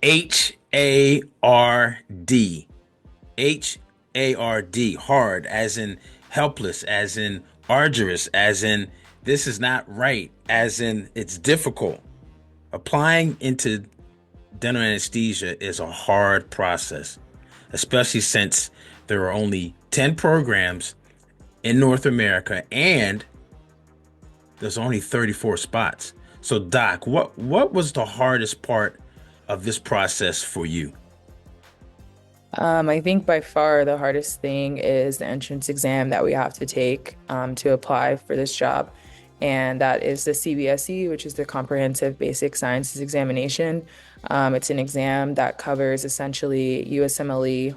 HARD. HARD. Hard, as in helpless, as in arduous, as in this is not right, as in it's difficult. Applying into dental anesthesia is a hard process, especially since there are only 10 programs in North America and there's only 34 spots. So, Doc, what was the hardest part of this process for you? I think by far the hardest thing is the entrance exam that we have to take to apply for this job. And that is the CBSE, which is the Comprehensive Basic Sciences Examination. It's an exam that covers essentially USMLE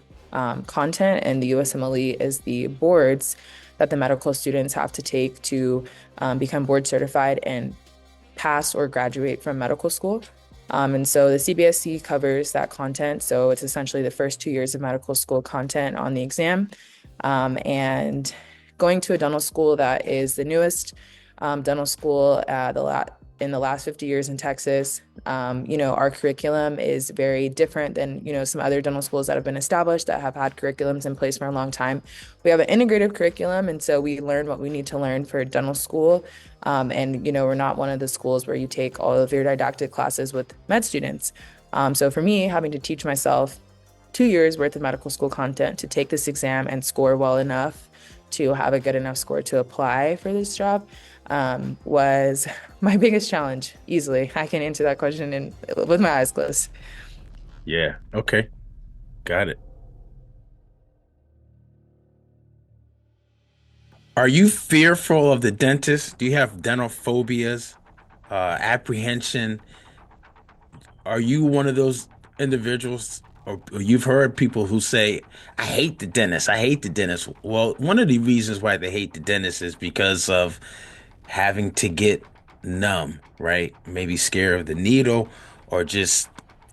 content, and the USMLE is the boards that the medical students have to take to become board certified and pass or graduate from medical school. And so the CBSE covers that content. So it's essentially the first 2 years of medical school content on the exam. And going to a dental school that is the newest dental school in the last 50 years in Texas, our curriculum is very different than, some other dental schools that have been established that have had curriculums in place for a long time. We have an integrative curriculum, and so we learn what we need to learn for dental school. We're not one of the schools where you take all of your didactic classes with med students. So for me, having to teach myself 2 years worth of medical school content to take this exam and score well enough to have a good enough score to apply for this job was my biggest challenge, easily. I can answer that question with my eyes closed. Yeah, okay, got it. Are you fearful of the dentist? Do you have dental phobias, apprehension? Are you one of those individuals, or you've heard people who say, I hate the dentist, I hate the dentist? Well, one of the reasons why they hate the dentist is because of having to get numb, right? Maybe scared of the needle or just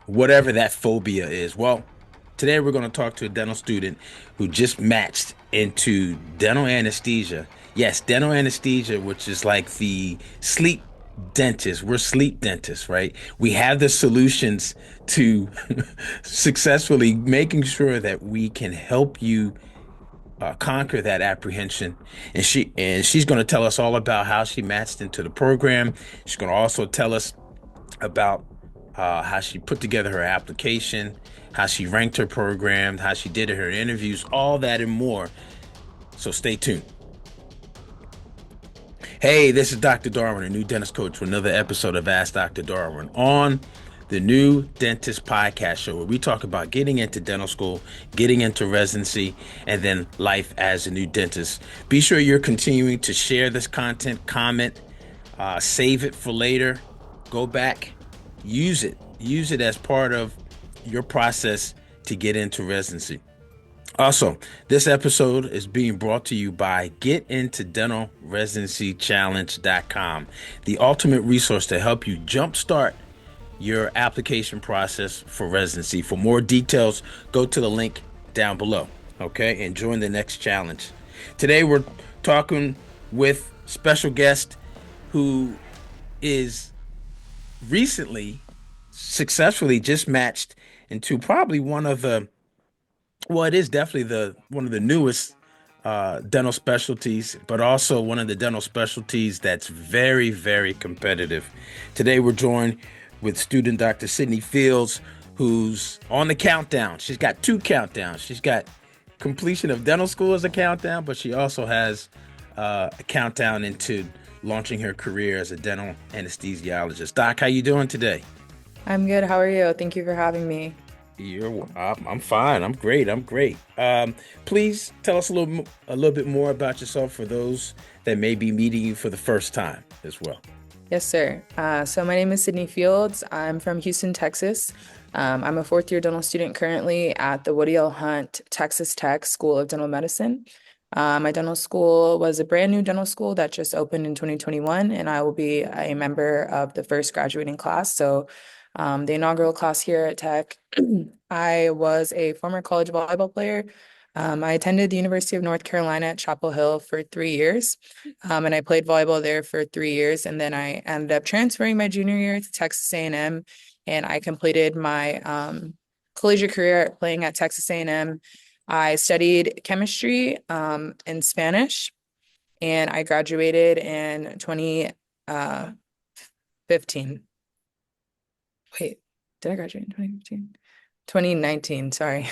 whatever that phobia is. Well, today we're going to talk to a dental student who just matched into dental anesthesia. Yes, dental anesthesia, which is like the sleep dentists. We're sleep dentists, right? We have the solutions to successfully making sure that we can help you conquer that apprehension. And she's going to tell us all about how she matched into the program. She's going to also tell us about how she put together her application, how she ranked her program, how she did her interviews, all that and more. So stay tuned. Hey, this is Dr. Darwin, a new dentist coach, for another episode of Ask Dr. Darwin on the New Dentist Podcast Show, where we talk about getting into dental school, getting into residency, and then life as a new dentist. Be sure you're continuing to share this content, comment, save it for later, go back, use it as part of your process to get into residency. Also, this episode is being brought to you by GetIntoDentalResidencyChallenge.com, the ultimate resource to help you jumpstart your application process for residency. For more details, go to the link down below, okay? And join the next challenge. Today, we're talking with special guest who is recently successfully just matched into probably one of the well, it is definitely the one of the newest dental specialties, but also one of the dental specialties that's very, very competitive. Today, we're joined with student Dr. Sydnye Fields, who's on the countdown. She's got two countdowns. She's got completion of dental school as a countdown, but she also has a countdown into launching her career as a dental anesthesiologist. Doc, how you doing today? I'm good. How are you? Thank you for having me. I'm fine. I'm great. I'm great. Please tell us a little bit more about yourself for those that may be meeting you for the first time as well. Yes, sir. So my name is Sydnye Fields. I'm from Houston, Texas. I'm a fourth-year dental student currently at the Woody L. Hunt Texas Tech School of Dental Medicine. My dental school was a brand new dental school that just opened in 2021, and I will be a member of the first graduating class. So the inaugural class here at Tech. I was a former college volleyball player. I attended the University of North Carolina at Chapel Hill for 3 years, and I played volleyball there for 3 years. And then I ended up transferring my junior year to Texas A&M and I completed my collegiate career playing at Texas A&M. I studied chemistry and Spanish, and I graduated in 2015. Wait, did I graduate in 2015? 2019, sorry.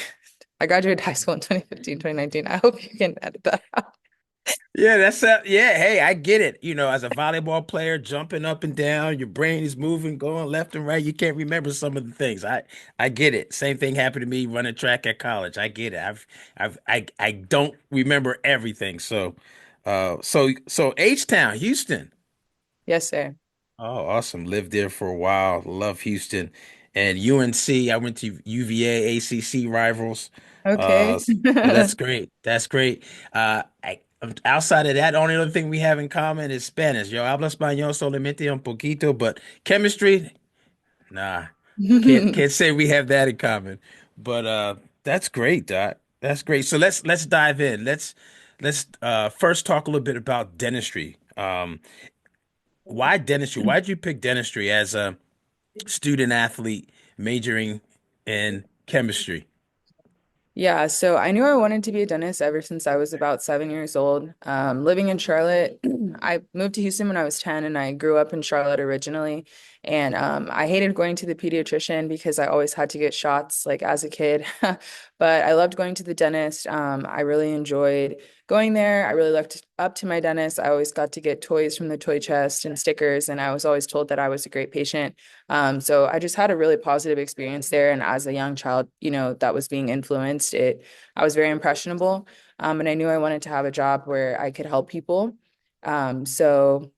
I graduated high school in 2015, 2019. I hope you can edit that out. Yeah, yeah, hey, I get it. You know, as a volleyball player, jumping up and down, your brain is moving, going left and right. You can't remember some of the things. I get it. Same thing happened to me running track at college. I get it. I don't remember everything. So H-Town, Houston. Yes, sir. Oh, awesome. Lived there for a while. Love Houston. And UNC, I went to UVA ACC rivals. Okay. So that's great. That's great. Outside of that, the only other thing we have in common is Spanish. Yo hablo español solamente un poquito, but chemistry, nah. Can't say we have that in common. But that's great, Doc. That's great. So let's dive in. Let's first talk a little bit about dentistry. Why dentistry? Why did you pick dentistry as a student athlete majoring in chemistry? Yeah, so I knew I wanted to be a dentist ever since I was about 7 years old. Living in Charlotte, I moved to Houston when I was 10, and I grew up in Charlotte originally. And I hated going to the pediatrician because I always had to get shots like as a kid. But I loved going to the dentist. I really enjoyed going there. I really looked up to my dentist. I always got to get toys from the toy chest and stickers, and I was always told that I was a great patient. So I just had a really positive experience there. And as a young child, that was being influenced. I was very impressionable. And I knew I wanted to have a job where I could help people. So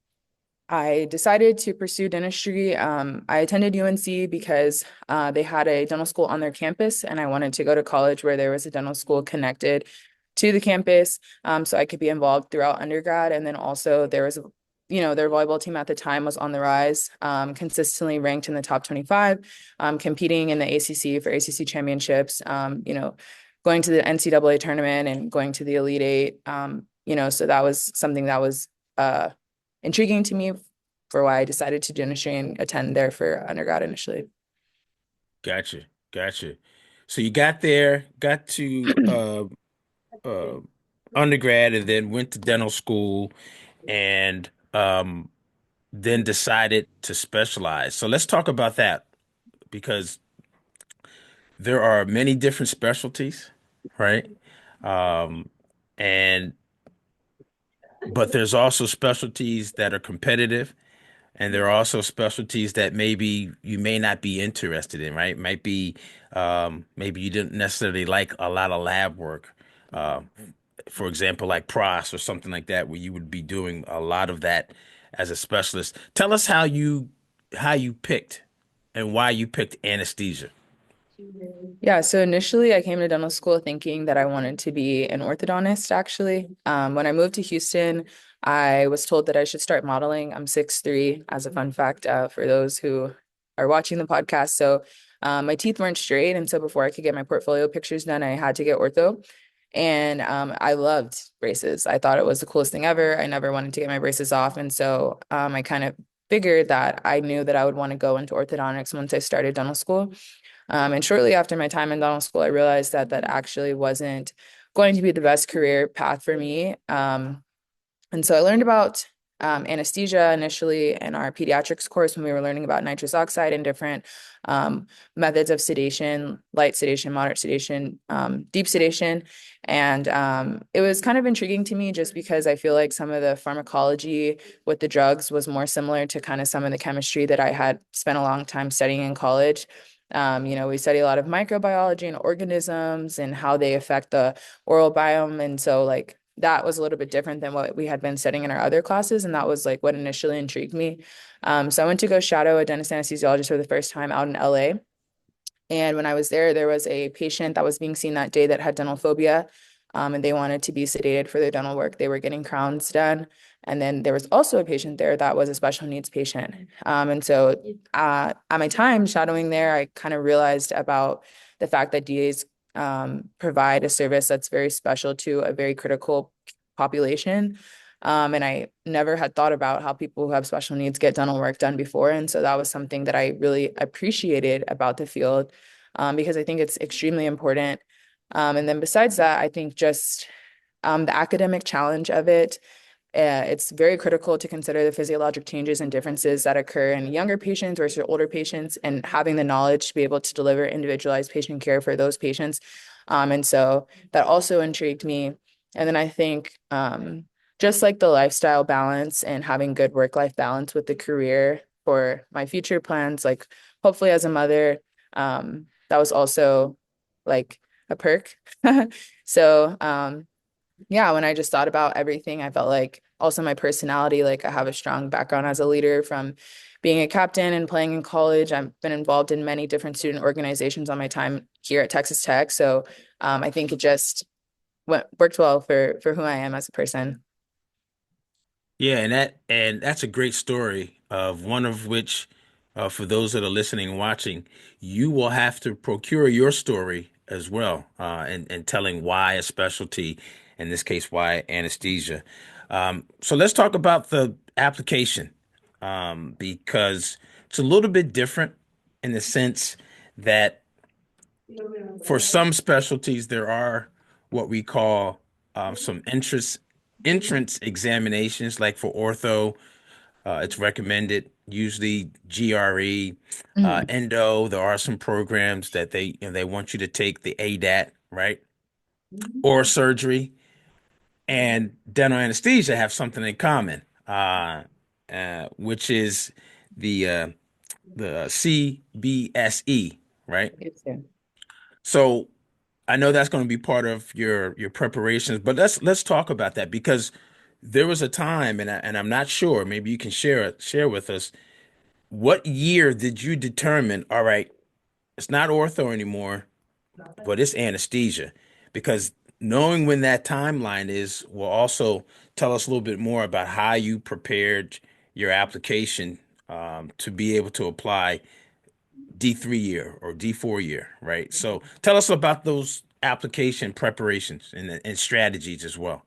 I decided to pursue dentistry. I attended UNC because they had a dental school on their campus, and I wanted to go to college where there was a dental school connected to the campus, so I could be involved throughout undergrad. And then also there was, their volleyball team at the time was on the rise, consistently ranked in the top 25, competing in the ACC for ACC championships, going to the NCAA tournament and going to the Elite Eight. So that was something that was intriguing to me for why I decided to do dentistry and attend there for undergrad initially. Gotcha. Gotcha. So you got there, got to uh undergrad and then went to dental school and then decided to specialize. So let's talk about that because there are many different specialties, right? Um, and but there's also specialties that are competitive, and there are also specialties that maybe you may not be interested in, right? Might be maybe you didn't necessarily like a lot of lab work. Uh, for example, like pros or something like that, where you would be doing a lot of that as a specialist. Tell us how you picked and why you picked anesthesia. Yeah, so initially I came to dental school thinking that I wanted to be an orthodontist, actually. When I moved to Houston, I was told that I should start modeling. I'm 6'3", as a fun fact, for those who are watching the podcast. So my teeth weren't straight. And so before I could get my portfolio pictures done, I had to get ortho. And I loved braces. I thought it was the coolest thing ever. I never wanted to get my braces off. And so I kind of figured that I knew that I would want to go into orthodontics once I started dental school. And shortly after my time in dental school, I realized that that actually wasn't going to be the best career path for me. And so I learned about anesthesia initially in our pediatrics course when we were learning about nitrous oxide and different methods of sedation, light sedation, moderate sedation, deep sedation. And it was kind of intriguing to me just because I feel like some of the pharmacology with the drugs was more similar to kind of some of the chemistry that I had spent a long time studying in college. We study a lot of microbiology and organisms and how they affect the oral biome. And so like that was a little bit different than what we had been studying in our other classes. And that was like what initially intrigued me. So I went to go shadow a dentist anesthesiologist for the first time out in LA. And when I was there, there was a patient that was being seen that day that had dental phobia. And they wanted to be sedated for their dental work. They were getting crowns done. And then there was also a patient there that was a special needs patient. And so at my time shadowing there, I kind of realized about the fact that DAs provide a service that's very special to a very critical population. And I never had thought about how people who have special needs get dental work done before. And so that was something that I really appreciated about the field, because I think it's extremely important. And then besides that, I think just the academic challenge of it. It's very critical to consider the physiologic changes and differences that occur in younger patients versus older patients, and having the knowledge to be able to deliver individualized patient care for those patients. And so that also intrigued me. And then I think just like the lifestyle balance and having good work-life balance with the career for my future plans, like hopefully as a mother, that was also like a perk. So yeah, when I just thought about everything, I felt like also my personality, like I have a strong background as a leader from being a captain and playing in college. I've been involved in many different student organizations on my time here at Texas Tech. So I think it just worked well for who I am as a person. Yeah, and that's a great story of one of which, for those that are listening and watching, you will have to procure your story as well, and telling why a specialty, in this case, why anesthesia. So let's talk about the application, because it's a little bit different in the sense that for some specialties there are what we call some entrance examinations, like for ortho. It's recommended usually GRE, Mhm. endo. There are some programs that they want you to take the ADAT, right? Or surgery and dental anesthesia have something in common, which is the uh, the CBSE, right? It's soon. So I know that's going to be part of your preparations, but let's talk about that because there was a time, and I'm not sure. Maybe you can share with us. What year did you determine, all right, it's not ortho anymore, but it's anesthesia? Because knowing when that timeline is will also tell us a little bit more about how you prepared your application, to be able to apply D3 year or D4 year, right? So tell us about those application preparations and strategies as well.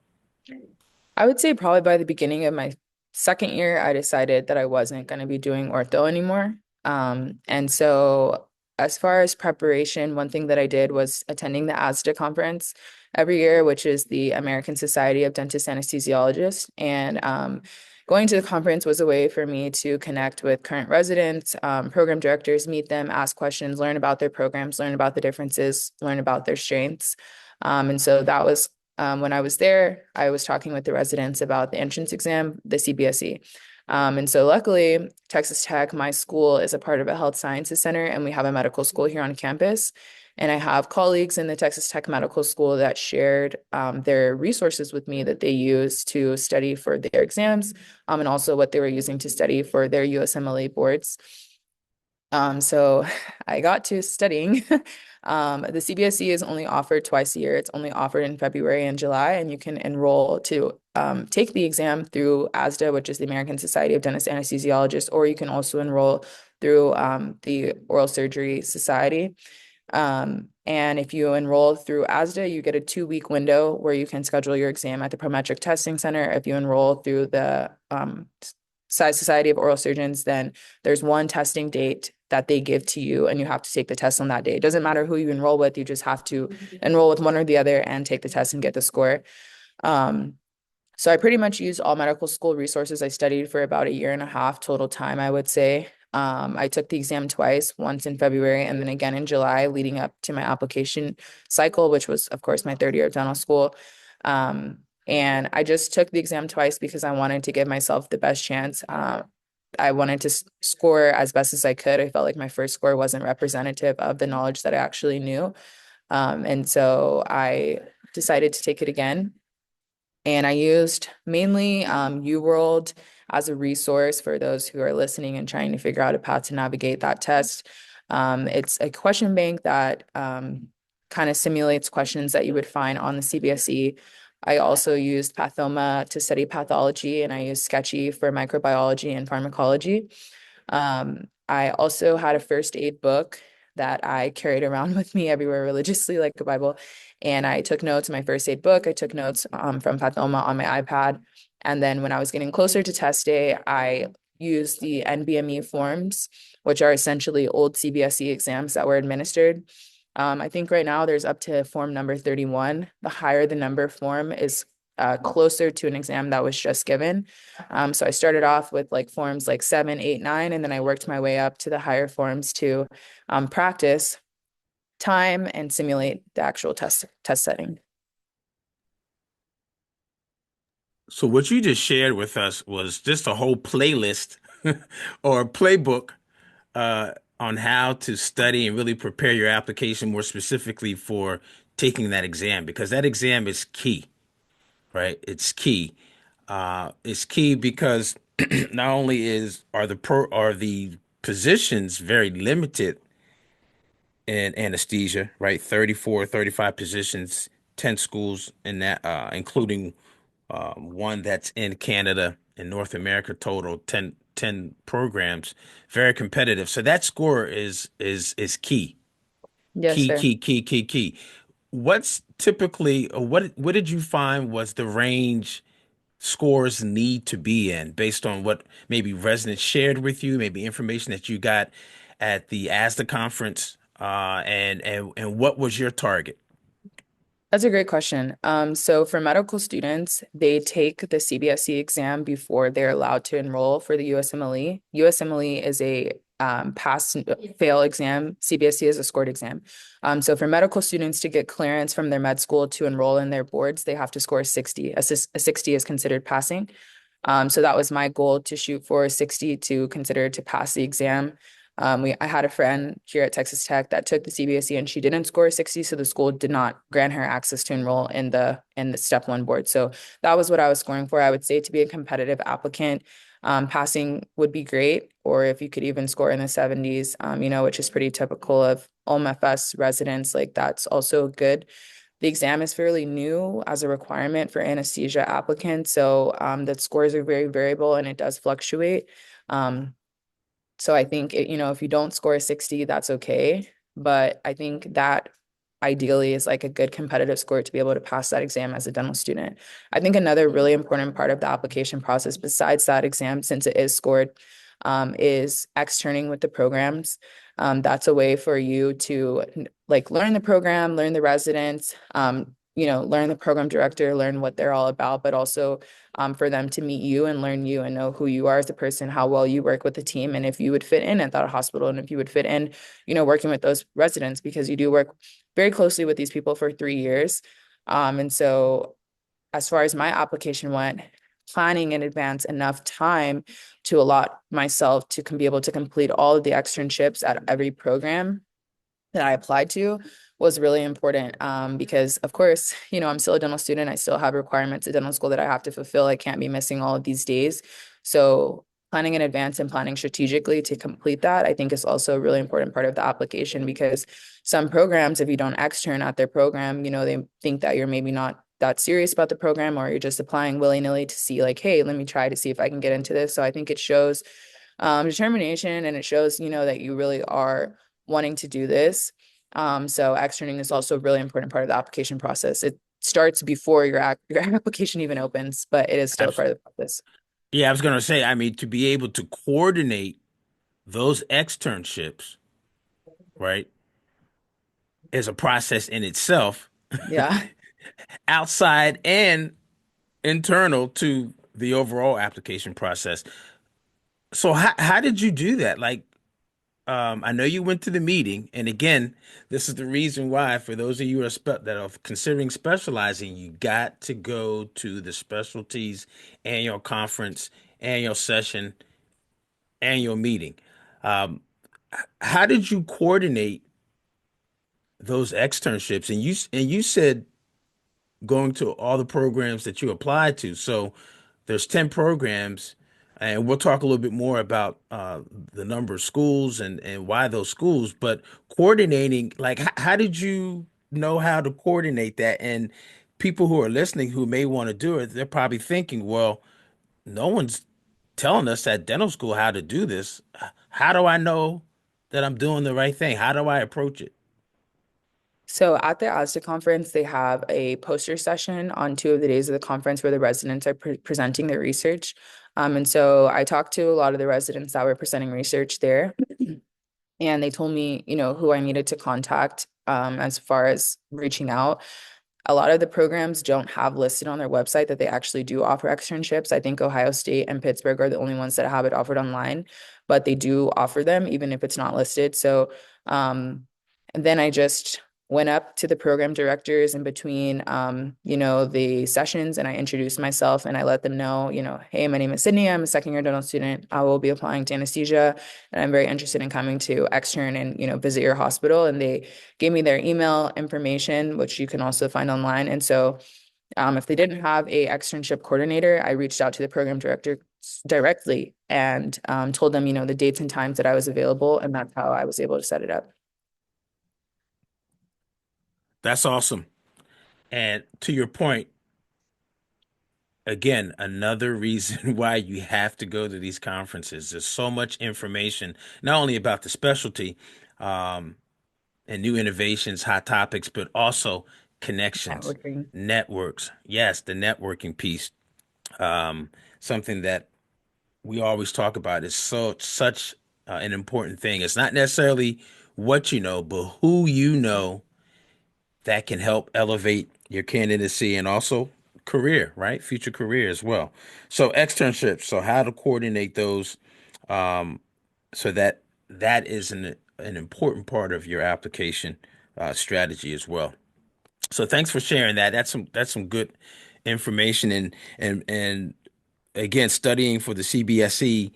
I would say probably by the beginning of my second year, I decided that I wasn't going to be doing ortho anymore. And so as far as preparation, one thing that I did was attending the ASDA conference every year, which is the American Society of Dentist Anesthesiologists. And going to the conference was a way for me to connect with current residents, program directors, meet them, ask questions, learn about their programs, learn about the differences, learn about their strengths. And so that was when I was there, I was talking with the residents about the entrance exam, the CBSE. And so luckily, Texas Tech, my school, is a part of a health sciences center, and we have a medical school here on campus. And I have colleagues in the Texas Tech Medical School that shared their resources with me that they use to study for their exams, and also what they were using to study for their USMLE boards. So I got to studying. The CBSE is only offered twice a year. It's only offered in February and July, and you can enroll to take the exam through ASDA, which is the American Society of Dentist Anesthesiologists, or you can also enroll through the Oral Surgery Society. And if you enroll through ASDA, you get a 2-week window where you can schedule your exam at the Prometric Testing Center. If you enroll through the Society of Oral Surgeons, then there's one testing date that they give to you, and you have to take the test on that day. It doesn't matter who you enroll with, you just have to enroll with one or the other and take the test and get the score. Um, so I pretty much used all medical school resources. I studied for about a year and a half total time, I would say. I took the exam twice, once in February and then again in July, leading up to my application cycle, which was, of course, my third year of dental school. And I just took the exam twice because I wanted to give myself the best chance. I wanted to score as best as I could. I felt like my first score wasn't representative of the knowledge that I actually knew. And so I decided to take it again. And I used mainly UWorld as a resource for those who are listening and trying to figure out a path to navigate that test. It's a question bank that kind of simulates questions that you would find on the CBSE. I also used Pathoma to study pathology, and I used Sketchy for microbiology and pharmacology. I also had a first aid book that I carried around with me everywhere religiously, like a Bible. And I took notes in my first aid book. I took notes from Pathoma on my iPad. And then when I was getting closer to test day, I used the NBME forms, which are essentially old CBSE exams that were administered. I think right now there's up to form number 31. The higher the number form is closer to an exam that was just given. So I started off with like forms like 7, 8, 9, and then I worked my way up to the higher forms to practice time and simulate the actual test setting. So what you just shared with us was just a whole playlist or a playbook on how to study and really prepare your application more specifically for taking that exam because that exam is key, right? It's key. It's key because not only are the positions very limited in anesthesia, right? 34, 35 positions, 10 schools in that, including one that's in Canada and North America total, ten programs, very competitive. So that score is key. Yes, Key, sir. key, key, key, key. What's typically, or what did you find was the range scores need to be in based on what maybe residents shared with you, maybe information that you got at the ASDA conference, and what was your target? That's a great question. So for medical students, they take the CBSE exam before they're allowed to enroll for the USMLE. USMLE is a pass and fail exam. CBSE is a scored exam. So for medical students to get clearance from their med school to enroll in their boards, they have to score 60. A 60 is considered passing. So that was my goal to shoot for 60 to consider to pass the exam. I had a friend here at Texas Tech that took the CBSE and she didn't score 60, so the school did not grant her access to enroll in the step one board. So that was what I was scoring for. I would say to be a competitive applicant, passing would be great, or if you could even score in the 70s, which is pretty typical of OMFS residents, like that's also good. The exam is fairly new as a requirement for anesthesia applicants, so the scores are very variable and it does fluctuate. Um, so I think if you don't score a 60, that's okay. But I think that ideally is like a good competitive score to be able to pass that exam as a dental student. I think another really important part of the application process, besides that exam, since it is scored, is externing with the programs. That's a way for you to like learn the program, learn the residents, learn the program director, learn what they're all about, but also for them to meet you and learn you and know who you are as a person, how well you work with the team, and if you would fit in at that hospital, and if you would fit in, working with those residents, because you do work very closely with these people for 3 years. And so as far as my application went, planning in advance enough time to allot myself to be able to complete all of the externships at every program that I applied to was really important, because of course, I'm still a dental student. I still have requirements at dental school that I have to fulfill. I can't be missing all of these days. So planning in advance and planning strategically to complete that, I think is also a really important part of the application, because some programs, if you don't extern at their program, they think that you're maybe not that serious about the program, or you're just applying willy-nilly to see like, hey, let me try to see if I can get into this. So I think it shows determination, and it shows, that you really are wanting to do this. So externing is also a really important part of the application process. It starts before your application even opens, but it is still a Abs- part of the process. Yeah, I was gonna say, I mean, to be able to coordinate those externships, right, is a process in itself, Yeah. outside and internal to the overall application process. So how did you do that? Like, I know you went to the meeting, and again, this is the reason why, for those of you who are that are considering specializing, you got to go to the specialties annual conference, annual session, annual meeting. Um, how did you coordinate those externships? And you said going to all the programs that you applied to. So there's 10 programs, and we'll talk a little bit more about the number of schools and why those schools, but coordinating, like, how did you know how to coordinate that? And people who are listening who may want to do it, they're probably thinking, well, no one's telling us at dental school how to do this. How do I know that I'm doing the right thing? How do I approach it? So at the ASDA conference, they have a poster session on 2 of the days of the conference where the residents are presenting their research. And so I talked to a lot of the residents that were presenting research there, and they told me, who I needed to contact as far as reaching out. A lot of the programs don't have listed on their website that they actually do offer externships. I think Ohio State and Pittsburgh are the only ones that have it offered online, but they do offer them even if it's not listed. So, and then I just went up to the program directors in between, the sessions, and I introduced myself and I let them know, hey, my name is Sydney. I'm a second-year dental student. I will be applying to anesthesia, and I'm very interested in coming to extern and, visit your hospital. And they gave me their email information, which you can also find online. And so if they didn't have a externship coordinator, I reached out to the program director directly and told them, the dates and times that I was available. And that's how I was able to set it up. That's awesome. And to your point, again, another reason why you have to go to these conferences. There's so much information, not only about the specialty, um, and new innovations, hot topics, but also connections, Networking. networks. Yes, the networking piece. Um, Something that we always talk about is such an important thing. It's not necessarily what you know, but who you know that can help elevate your candidacy and also career, right? Future career as well. So externships, so how to coordinate those, um, so that that is an important part of your application strategy as well. So thanks for sharing that. That's some good information and again studying for the CBSE,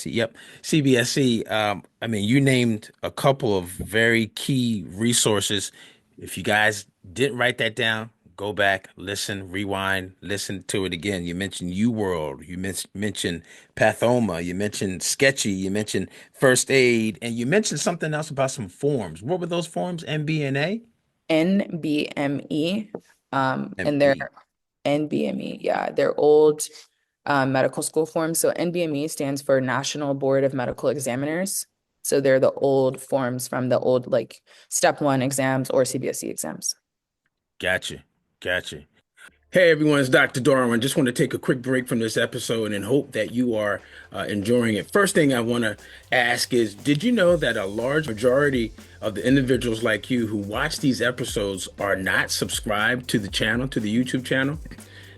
yep, CBSE. I mean, you named a couple of very key resources. If you guys didn't write that down, go back, listen, rewind, listen to it again. You mentioned UWorld, you mentioned Pathoma, you mentioned Sketchy, you mentioned First Aid, and you mentioned something else about some forms. What were those forms? MBNA? NBME, and they're ME. NBME, yeah, they're old medical school forms. So NBME stands for National Board of Medical Examiners. So they're the old forms from the old like step one exams or CBSE exams. Gotcha. Gotcha. Hey everyone, it's Dr. Darwin. Just want to take a quick break from this episode and hope that you are enjoying it. First thing I want to ask is, did you know that a large majority of the individuals like you who watch these episodes are not subscribed to the channel, to the YouTube channel?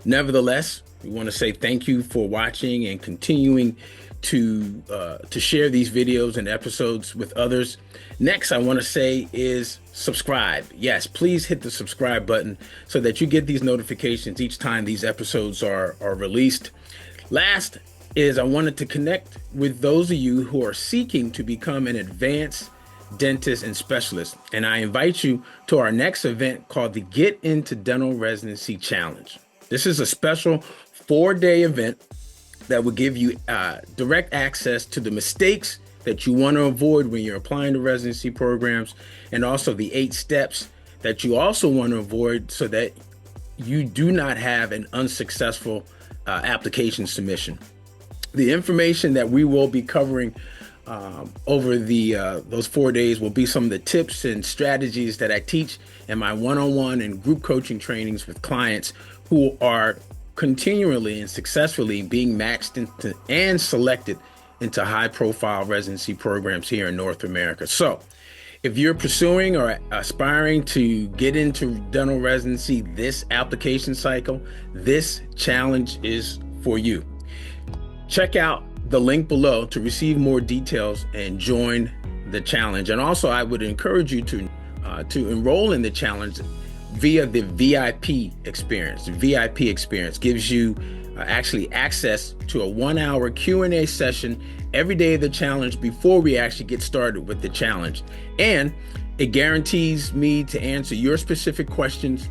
Nevertheless, we want to say thank you for watching and continuing to share these videos and episodes with others. Next, I want to say is subscribe. Yes, please hit the subscribe button so that you get these notifications each time these episodes are released. Last is I wanted to connect with those of you who are seeking to become an advanced dentist and specialist. And I invite you to our next event called the Get Into Dental Residency Challenge. This is a special 4-day event that will give you direct access to the mistakes that you want to avoid when you're applying to residency programs, and also the 8 steps that you also want to avoid so that you do not have an unsuccessful application submission. The information that we will be covering over those 4 days will be some of the tips and strategies that I teach in my one-on-one and group coaching trainings with clients who are continually and successfully being matched into and selected into high-profile residency programs here in North America. So if you're pursuing or aspiring to get into dental residency this application cycle, this challenge is for you. Check out the link below to receive more details and join the challenge. And also, I would encourage you to enroll in the challenge via the VIP experience. The VIP experience gives you actually access to a 1-hour Q&A session every day of the challenge before we actually get started with the challenge. And it guarantees me to answer your specific questions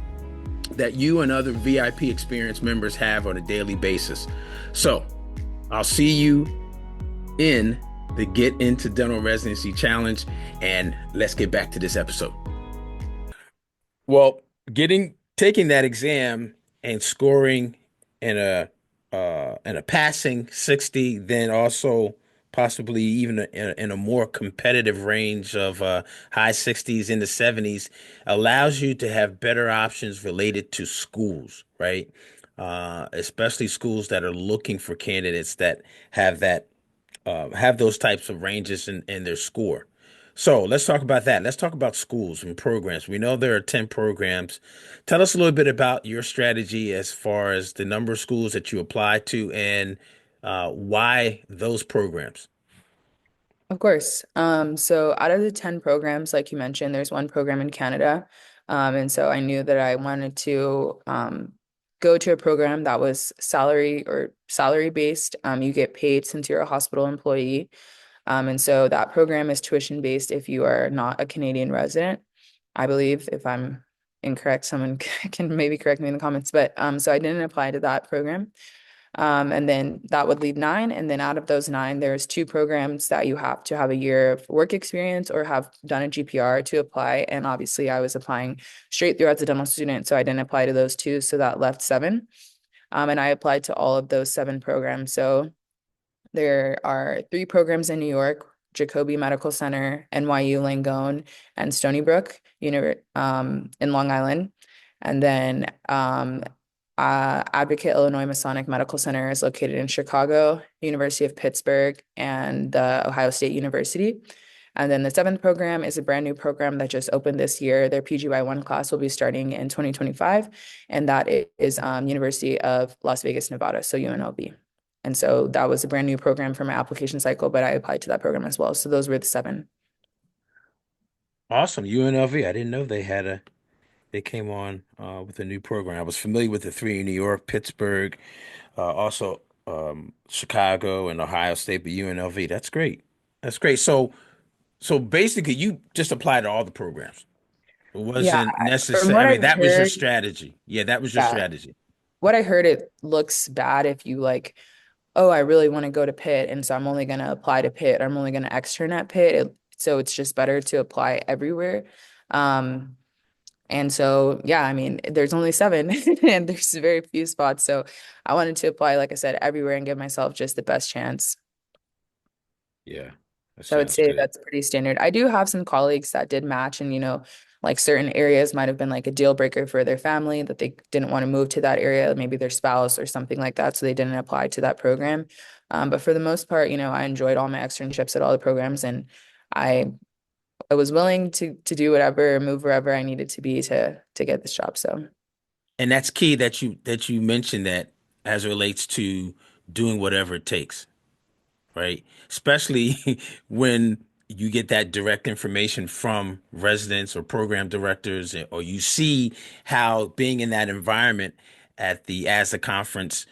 that you and other VIP experience members have on a daily basis. So I'll see you in the Get Into Dental Residency Challenge, and let's get back to this episode. Well, taking that exam and scoring in a passing 60, then also possibly even in a more competitive range of high 60s into 70s, allows you to have better options related to schools, right? Especially schools that are looking for candidates that have that have those types of ranges in their score. So let's talk about that. Let's talk about schools and programs. We know there are 10 programs. Tell us a little bit about your strategy as far as the number of schools that you apply to and why those programs. Of course. So out of the 10 programs, like you mentioned, there's one program in Canada. And so I knew that I wanted to go to a program that was salary based. You get paid since you're a hospital employee. And so that program is tuition based if you are not a Canadian resident. I believe if I'm incorrect, someone can maybe correct me in the comments. But so I didn't apply to that program. And then that would leave nine. And then out of those nine, there's two programs that you have to have a year of work experience or have done a GPR to apply. And obviously, I was applying straight through as a dental student, so I didn't apply to those two. So that left seven. And I applied to all of those seven programs. So there are three programs in New York: Jacobi Medical Center, NYU Langone, and Stony Brook, in Long Island. And then Advocate Illinois Masonic Medical Center is located in Chicago, University of Pittsburgh, and Ohio State University. And then the seventh program is a brand new program that just opened this year. Their PGY1 class will be starting in 2025, and that is University of Las Vegas, Nevada, so UNLV. And so that was a brand new program for my application cycle, but I applied to that program as well. So those were the seven. Awesome. UNLV. I didn't know they came on with a new program. I was familiar with the three in New York, Pittsburgh, also Chicago and Ohio State, but UNLV. That's great. That's great. So basically, you just applied to all the programs. It Yeah, wasn't from necessary. what I mean, I've that was your heard, strategy. Yeah, that was your yeah, strategy. what I heard, it looks bad if you like, oh, I really want to go to Pitt, and so I'm only going to apply to Pitt. I'm only going to extern at Pitt. So it's just better to apply everywhere. Um, and so, yeah, I mean, there's only seven and there's very few spots. So I wanted to apply, like I said, everywhere and give myself just the best chance. Yeah, that So I would sounds say good. that's pretty standard. I do have some colleagues that did match, and like certain areas might have been like a deal breaker for their family that they didn't want to move to that area, maybe their spouse or something like that, so they didn't apply to that program. But for the most part, I enjoyed all my externships at all the programs, and I I was willing to do whatever, move wherever I needed to be to get this job. So And that's key that you mentioned that as it relates to doing whatever it takes, right? Especially when you get that direct information from residents or program directors, or you see how being in that environment at the ASDA conference,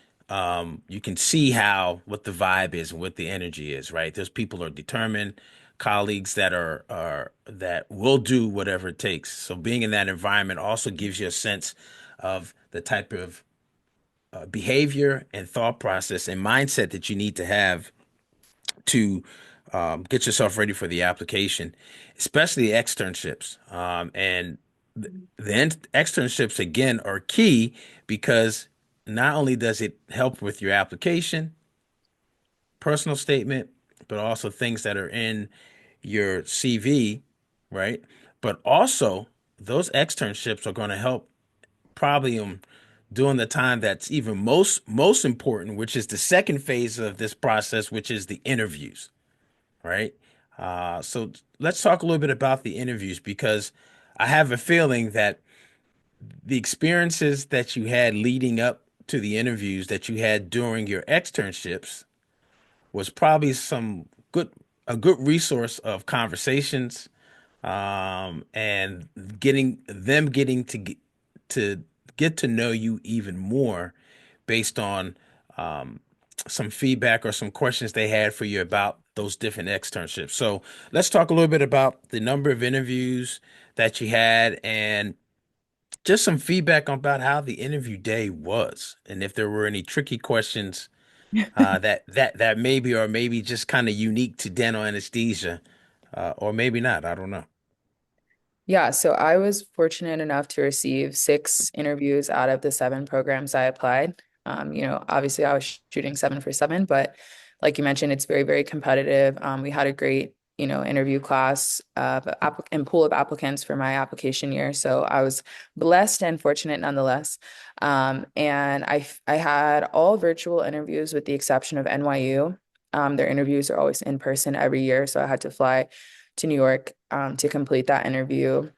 you can see how what the vibe is and what the energy is, right? Those people are determined, colleagues that are that will do whatever it takes. So being in that environment also gives you a sense of the type of behavior and thought process and mindset that you need to have to get yourself ready for the application, especially externships. And externships, again, are key because not only does it help with your application, personal statement, but also things that are in your CV, right? But also, those externships are going to help probably during the time that's even most important, which is the second phase of this process, which is the interviews, right? So let's talk a little bit about the interviews because I have a feeling that the experiences that you had leading up to the interviews that you had during your externships was probably some good a good resource of conversations and getting to get to know you even more based on um, some feedback or some questions they had for you about those different externships. So let's talk a little bit about the number of interviews that you had and just some feedback about how the interview day was and if there were any tricky questions that maybe or maybe just kind of unique to dental anesthesia or maybe not. I don't know. yeah, so I was fortunate enough to receive six interviews out of the seven programs I applied. Obviously I was shooting seven for seven, but like you mentioned, it's very, very competitive. We had a great, interview class and pool of applicants for my application year. So I was blessed and fortunate nonetheless. And I had all virtual interviews with the exception of NYU. Their interviews are always in person every year. So I had to fly to New York to complete that interview.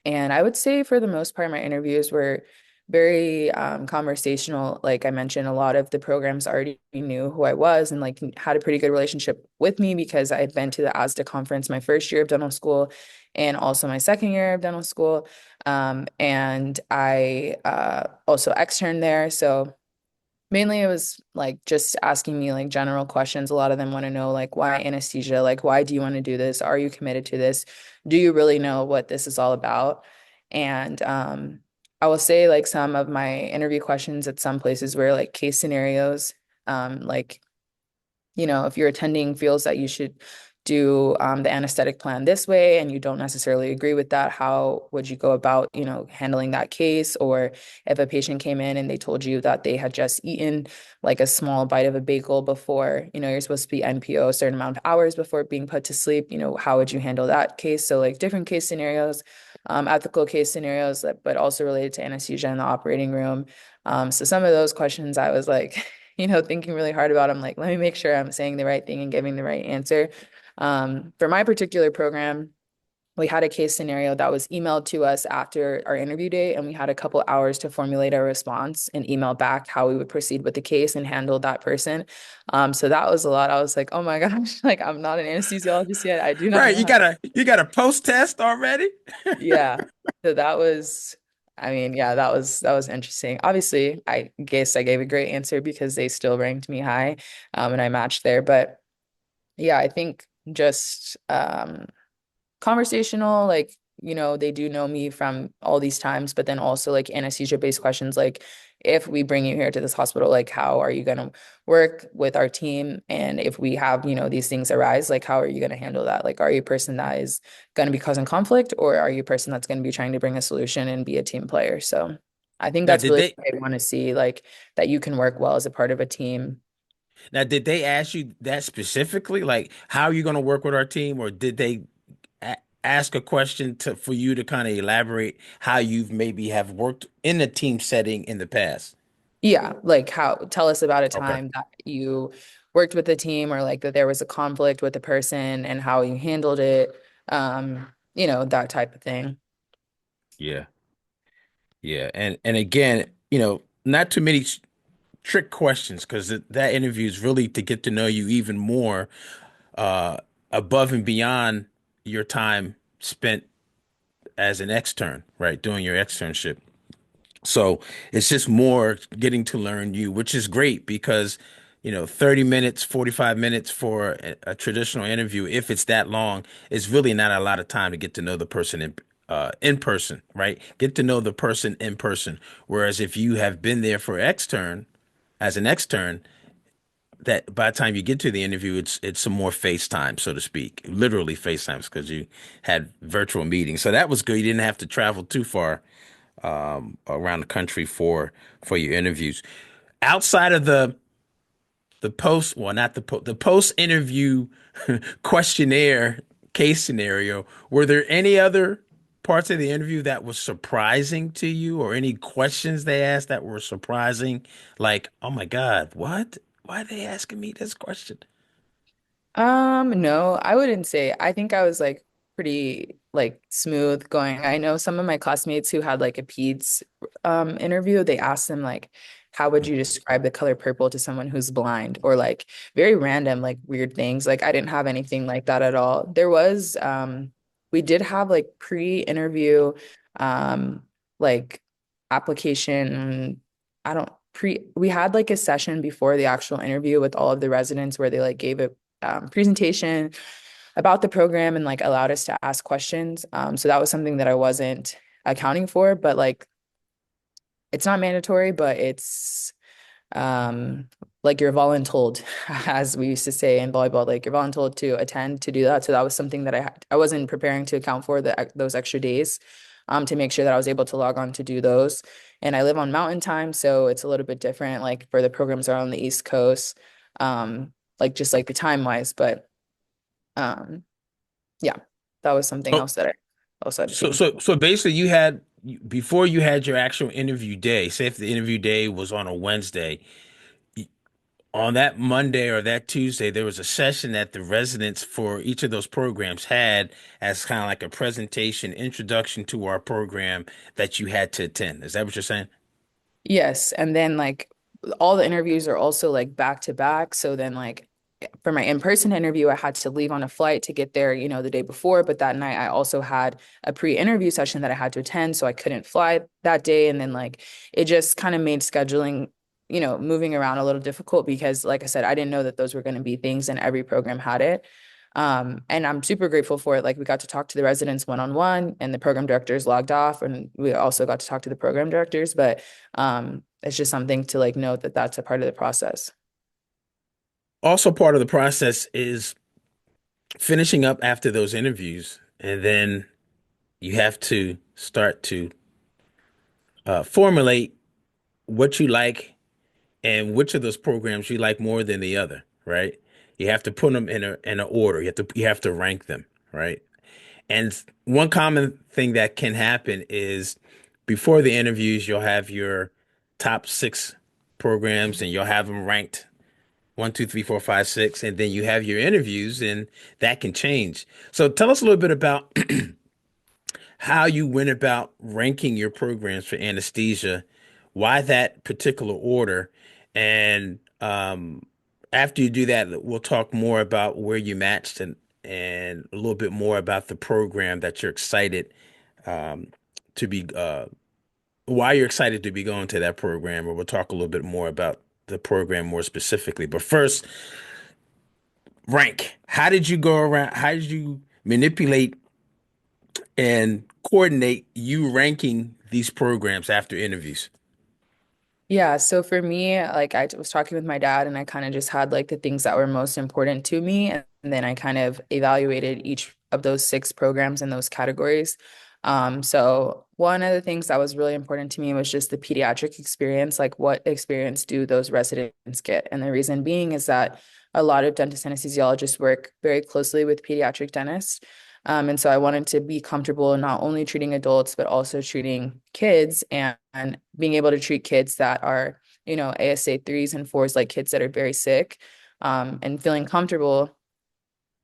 And I would say for the most part, my interviews were very conversational. Like I mentioned, a lot of the programs already knew who I was and like had a pretty good relationship with me because I had been to the ASDA conference my first year of dental school and also my second year of dental school. And I also externed there. So mainly it was like just asking me like general questions. A lot of them want to know like why anesthesia? Like why do you want to do this? Are you committed to this? Do you really know what this is all about? And I will say like some of my interview questions at some places were like case scenarios. Like if your attending feels that you should do the anesthetic plan this way and you don't necessarily agree with that, how would you go about, handling that case? Or if a patient came in and they told you that they had just eaten like a small bite of a bagel before, you're supposed to be NPO a certain amount of hours before being put to sleep, how would you handle that case? So like different case scenarios, ethical case scenarios, but also related to anesthesia in the operating room. So some of those questions I was like, thinking really hard about. I'm like, let me make sure I'm saying the right thing and giving the right answer. For my particular program, we had a case scenario that was emailed to us after our interview day, and we had a couple hours to formulate our response and email back how we would proceed with the case and handle that person. So that was a lot. I was like, oh my gosh, like I'm not an anesthesiologist yet. I do not Right, know you how. got a post test already? Yeah. So that was, I mean, yeah, that was interesting. Obviously, I guess I gave a great answer because they still ranked me high, and I matched there. But yeah, I think just conversational, like, they do know me from all these times, but then also like anesthesia-based questions like if we bring you here to this hospital, like how are you going to work with our team? And if we have, these things arise, like how are you going to handle that? Like, are you a person that is going to be causing conflict, or are you a person that's going to be trying to bring a solution and be a team player? So I think Now that's did really they what I want to see, like that you can work well as a part of a team. now did they ask you that specifically? Like how are you going to work with our team, or did they ask a question for you to kind of elaborate how you've maybe have worked in a team setting in the past? Yeah, like how tell us about a Okay. time that you worked with a team or like that there was a conflict with a person and how you handled it. That type of thing. Yeah. Yeah. And again, not too many trick questions because that interview is really to get to know you even more uh above and beyond your time spent as an extern, right? Doing your externship. So it's just more getting to learn you, which is great because, 30 minutes, 45 minutes for a traditional interview, if it's that long, is really not a lot of time to get to know the person in person, right? Get to know the person in person. Whereas if you have been there for as an extern, that by the time you get to the interview, it's some more FaceTime, so to speak, literally FaceTimes because you had virtual meetings. So that was good. You didn't have to travel too far around the country for your interviews. Outside of the post, well, not the post interview questionnaire case scenario, were there any other parts of the interview that was surprising to you, or any questions they asked that were surprising? Like, oh my God, what? Why are they asking me this question? No, I wouldn't say. I think I was like pretty like smooth going. I know some of my classmates who had like a peds interview, they asked them like, how would you describe the color purple to someone who's blind? Or like very random, like weird things. Like I didn't have anything like that at all. We did have like pre-interview um like application. I don't pre we had like a session before the actual interview with all of the residents where they like gave a presentation about the program and like allowed us to ask questions. So that was something that I wasn't accounting for, but like it's not mandatory, but it's like you're voluntold, as we used to say in volleyball, like you're voluntold to attend to do that. So that was something that I wasn't preparing to account for those extra days, to make sure that I was able to log on to do those. And I live on mountain time, so it's a little bit different. Like for the programs are on the East Coast. like just like the time wise. But um, yeah, that was something So else that I also had to so take into so so basically before you had your actual interview day, say if the interview day was on a Wednesday, on that Monday or that Tuesday, there was a session that the residents for each of those programs had as kind of like a presentation, introduction to our program that you had to attend. Is that what you're saying? Yes, and then like all the interviews are also like back to back. So then like for my in-person interview, I had to leave on a flight to get there, the day before, but that night I also had a pre-interview session that I had to attend, so I couldn't fly that day. And then like it just kind of made scheduling, moving around a little difficult because like I said, I didn't know that those were going to be things and every program had it. And I'm super grateful for it. Like we got to talk to the residents one-on-one and the program directors logged off, and we also got to talk to the program directors, but it's just something to like note that that's a part of the process. Also, part of the process is finishing up after those interviews, and then you have to start to formulate what you like and which of those programs you like more than the other, right? You have to put them in a order. You have to rank them, right? And one common thing that can happen is before the interviews, you'll have your top six programs and you'll have them ranked one, two, three, four, five, six, and then you have your interviews, and that can change. So tell us a little bit about how you went about ranking your programs for anesthesia, why that particular order, and after you do that, we'll talk more about where you matched and a little bit more about the program that you're excited um, to be why you're excited to be going to that program, or we'll talk a little bit more about the program more specifically. But first, rank. How did you go around? How did you manipulate and coordinate you ranking these programs after interviews? Yeah, so for me, like I was talking with my dad and I kind of just had like the things that were most important to me. And then I kind of evaluated each of those six programs in those categories. So one of the things that was really important to me was just the pediatric experience, like what experience do those residents get? And the reason being is that a lot of dentist anesthesiologists work very closely with pediatric dentists. And so I wanted to be comfortable in not only treating adults, but also treating kids and being able to treat kids that are, ASA threes and fours, like kids that are very sick, and feeling comfortable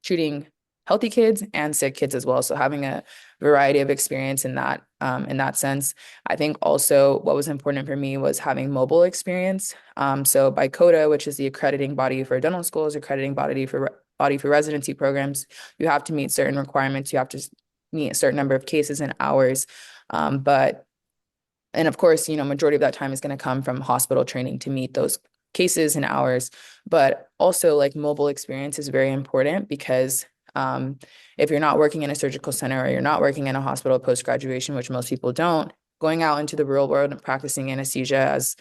treating healthy kids and sick kids as well. So having a variety of experience in that sense. I think also what was important for me was having mobile experience. So by CODA, which is the accrediting body for dental schools, accrediting body for residency programs, you have to meet certain requirements. You have to meet a certain number of cases and hours. But and of course, majority of that time is going to come from hospital training to meet those cases and hours. But also, like mobile experience is very important because if you're not working in a surgical center or you're not working in a hospital post graduation, which most people don't, going out into the real world and practicing anesthesia as,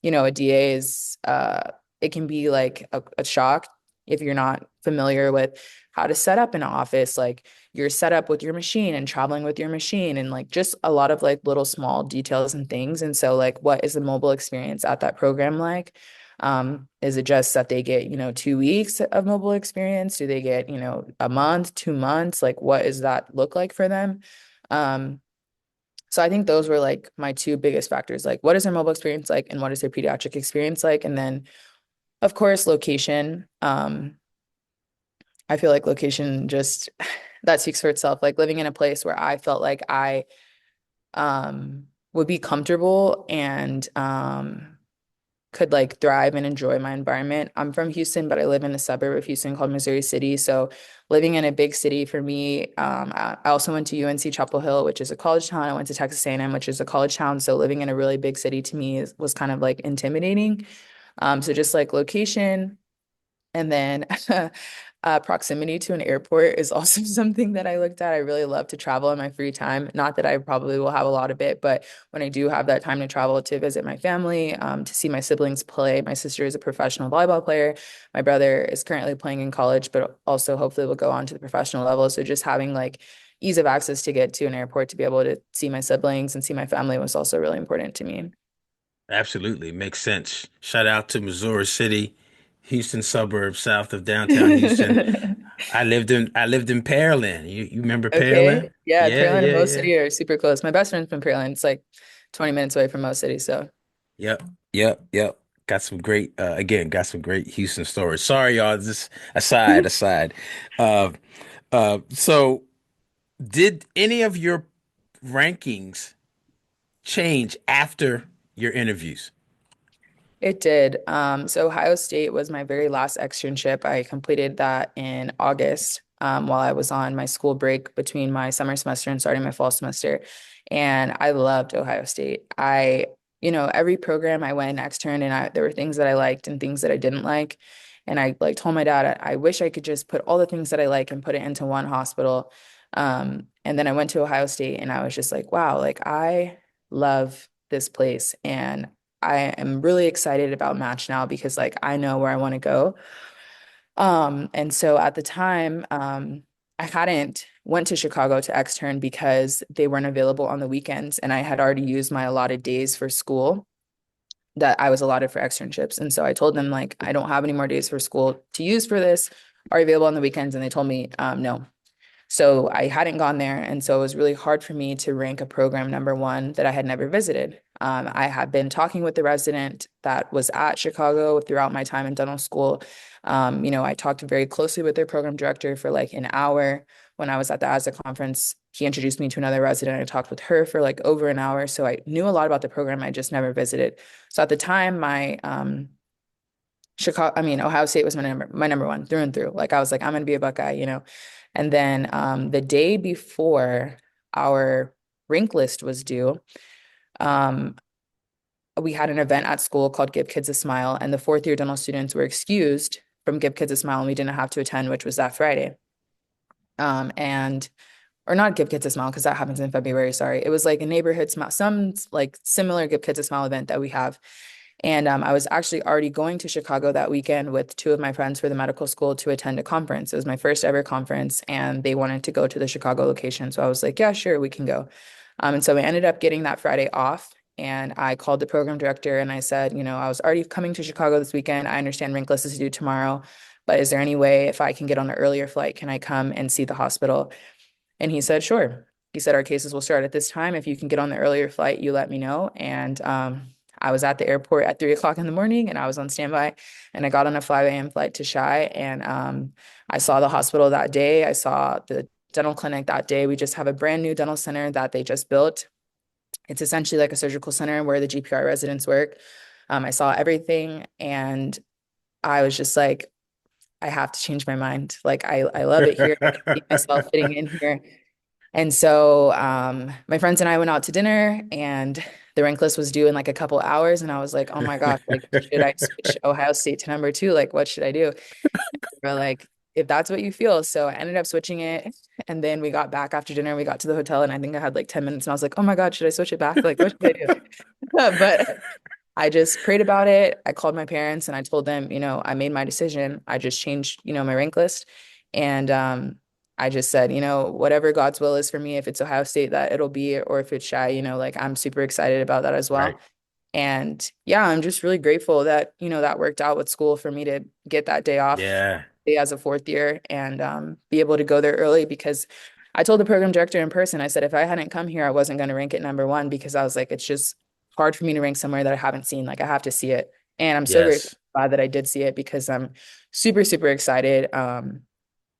a DA is, it can be like a shock if you're not familiar with how to set up an office, like your setup with your machine and traveling with your machine and like just a lot of like little small details and things. And so like what is the mobile experience at that program like? Is it just that they get, 2 weeks of mobile experience? Do they get, a month, 2 months? Like what does that look like for them? Um, so I think those were like my two biggest factors. Like what is their mobile experience like and what is their pediatric experience like? And then of course location. I feel like location just that speaks for itself. Like living in a place where I felt like I would be comfortable and could like thrive and enjoy my environment. I'm from Houston, but I live in a suburb of Houston called Missouri City. So living in a big city for me, I also went to UNC Chapel Hill, which is a college town. I went to Texas A&M, which is a college town. So living in a really big city to me was kind of like intimidating. So just like location, and then proximity to an airport is also something that I looked at. I really love to travel in my free time. Not that I probably will have a lot of it, but when I do have that time to travel to visit my family, to see my siblings play. My sister is a professional volleyball player. My brother is currently playing in college, but also hopefully will go on to the professional level. So just having like ease of access to get to an airport to be able to see my siblings and see my family was also really important to me. Absolutely, makes sense. Shout out to Missouri City. Houston suburb south of downtown Houston. I lived in Pearland. You remember Pearland? Okay. Yeah, Yeah, Pearland and yeah, Mo yeah. City are super close. My best friend's from Pearland. It's like 20 minutes away from Mo City. So Yep, yep. Got some great Houston stories. Sorry, y'all. Just aside. Uh, so did any of your rankings change after your interviews? it did. So Ohio State was my very last externship. I completed that in August, while I was on my school break between my summer semester and starting my fall semester. And I loved Ohio State. Every program I went and externed, and there were things that I liked and things that I didn't like. And I like told my dad, I wish I could just put all the things that I like and put it into one hospital. And then I went to Ohio State and I was just like, wow, like I love this place. And I am really excited about Match now because like I know where I want to go. And so at the time, I hadn't went to Chicago to extern because they weren't available on the weekends, and I had already used my allotted days for school that I was allotted for externships. And so I told them like I don't have any more days for school to use for this. Are you available on the weekends? And they told me no. So I hadn't gone there. And so it was really hard for me to rank a program number one that I had never visited. I had been talking with the resident that was at Chicago throughout my time in dental school. I talked very closely with their program director for like an hour when I was at the ASA conference. He introduced me to another resident. I talked with her for like over an hour. So I knew a lot about the program. I just never visited. So at the time, Ohio State was my number one through and through. Like I was like, I'm gonna be a Buckeye. And then the day before our rank list was due, um, we had an event at school called Give Kids a Smile, and the fourth year dental students were excused from Give Kids a Smile, and we didn't have to attend, which was that Friday. And or not Give Kids a Smile because that happens in February. Sorry, it was like a neighborhood smile, some like similar Give Kids a Smile event that we have. And I was actually already going to Chicago that weekend with two of my friends for the medical school to attend a conference. It was my first ever conference, and they wanted to go to the Chicago location. So I was like, yeah, sure, we can go. And so we ended up getting that Friday off. And I called the program director and I said, I was already coming to Chicago this weekend. I understand rank list is due tomorrow, but is there any way if I can get on an earlier flight, can I come and see the hospital? And he said, sure. He said, our cases will start at this time. If you can get on the earlier flight, you let me know. And I was at the airport at 3 o'clock in the morning and I was on standby and I got on a 5 a.m. flight to Chi. And I saw the hospital that day. I saw the dental clinic that day. We just have a brand new dental center that they just built. It's essentially like a surgical center where the GPR residents work. I saw everything and I was just like, I have to change my mind. Like I love it here. I can see myself fitting in here. And so my friends and I went out to dinner and the rank list was due in like a couple hours. And I was like, oh my gosh, like, should I switch Ohio State to number two? Like, what should I do? But like, if that's what you feel. So I ended up switching it. And then we got back after dinner. We got to the hotel and I think I had like 10 minutes and I was like, oh my God, should I switch it back? Like, what should I do? But I just prayed about it. I called my parents and I told them, I made my decision. I just changed, my rank list. And I just said, whatever God's will is for me, if it's Ohio State that it'll be, or if it's Chi, like I'm super excited about that as Right. well. And yeah, I'm just really grateful that, that worked out with school for me to get that day off Yeah. as a fourth year and be able to go there early because I told the program director in person, I said, if I hadn't come here, I wasn't going to rank it number one because I was like, it's just hard for me to rank somewhere that I haven't seen. Like I have to see it. And I'm so grateful Yes. glad that I did see it because I'm super, super excited.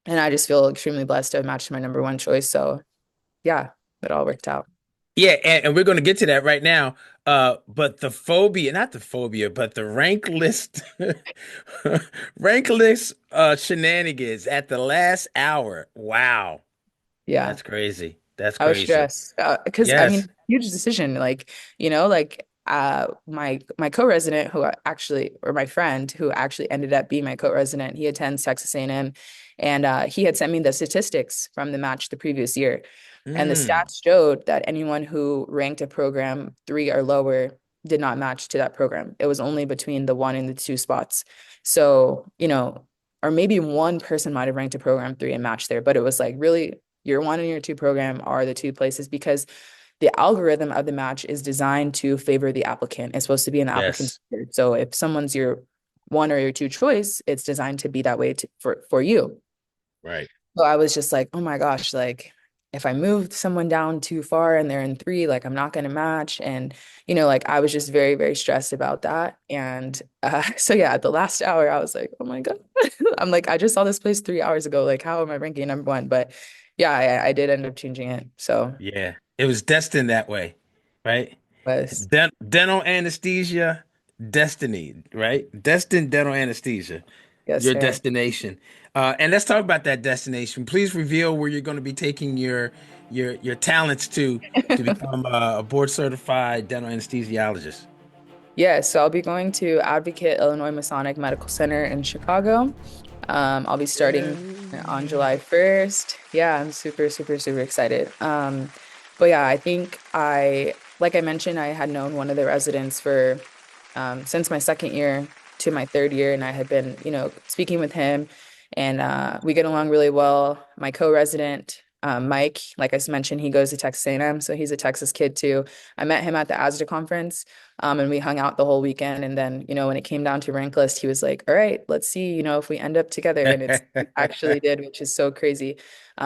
And I just feel extremely blessed to have matched my number one choice. So yeah, it all worked out. Yeah, and we're going to get to that right now. But the phobia, not the phobia, but the rank list, rank list shenanigans at the last hour. Wow. Yeah. That's crazy. That's I was crazy. stressed because I Yes. mean, huge decision. Like, my co-resident or my friend who actually ended up being my co-resident, he attends Texas A&M, and he had sent me the statistics from the match the previous year, and the Mm, stats showed that anyone who ranked a program three or lower did not match to that program. It was only between the one and the two spots. So, or maybe one person might have ranked a program three and matched there, but it was like really your one and your two program are the two places because the algorithm of the match is designed to favor the applicant. It's supposed to be in the applicant's yes. favor. So if someone's your one or your two choice, it's designed to be that way for you. Right. So I was just like, oh my gosh, like if I moved someone down too far and they're in three, like I'm not going to match. And, like I was just very, very stressed about that. And so yeah, at the last hour, I was like, oh my God. I'm like, I just saw this place 3 hours ago. Like, how am I ranking number one? But yeah, I did end up changing it. So Yeah. It was destined that way, right? was Dental anesthesia, destiny, right? Destined dental anesthesia, yes, your sir. destination. And let's talk about that destination. Please reveal where you're going to be taking your talents to become a board certified dental anesthesiologist. Yeah, so I'll be going to Advocate Illinois Masonic Medical Center in Chicago. I'll be starting on July 1st. Yeah, I'm super, super, super excited. But yeah, I think like I mentioned, I had known one of the residents for since my second year to my third year, and I had been, speaking with him, and we get along really well. My co-resident, Mike, like I mentioned, he goes to Texas A&M, so he's a Texas kid too. I met him at the ASDA conference, and we hung out the whole weekend. And then, when it came down to rank list, he was like, "All right, let's see, if we end up together." And it's we actually did, which is so crazy,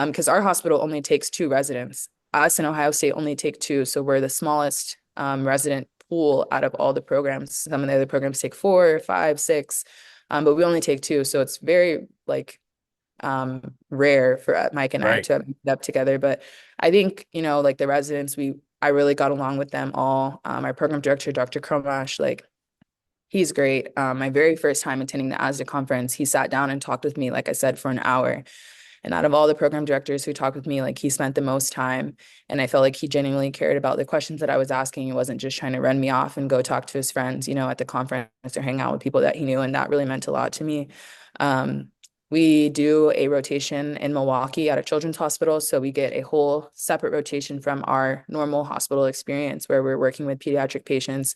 because our hospital only takes two residents. Us in Ohio State only take two, so we're the smallest resident pool out of all the programs. Some of the other programs take four, five, six, but we only take two. So it's very like rare for Mike and I Right. to have met up together. But I think, like the residents, I really got along with them all. Our program director, Dr. Kromash, like he's great. My very first time attending the ASDA conference, he sat down and talked with me, like I said, for an hour. And out of all the program directors who talked with me, like he spent the most time. And I felt like he genuinely cared about the questions that I was asking. He wasn't just trying to run me off and go talk to his friends, at the conference or hang out with people that he knew. And that really meant a lot to me. Um, we do a rotation in Milwaukee at a children's hospital. So we get a whole separate rotation from our normal hospital experience where we're working with pediatric patients.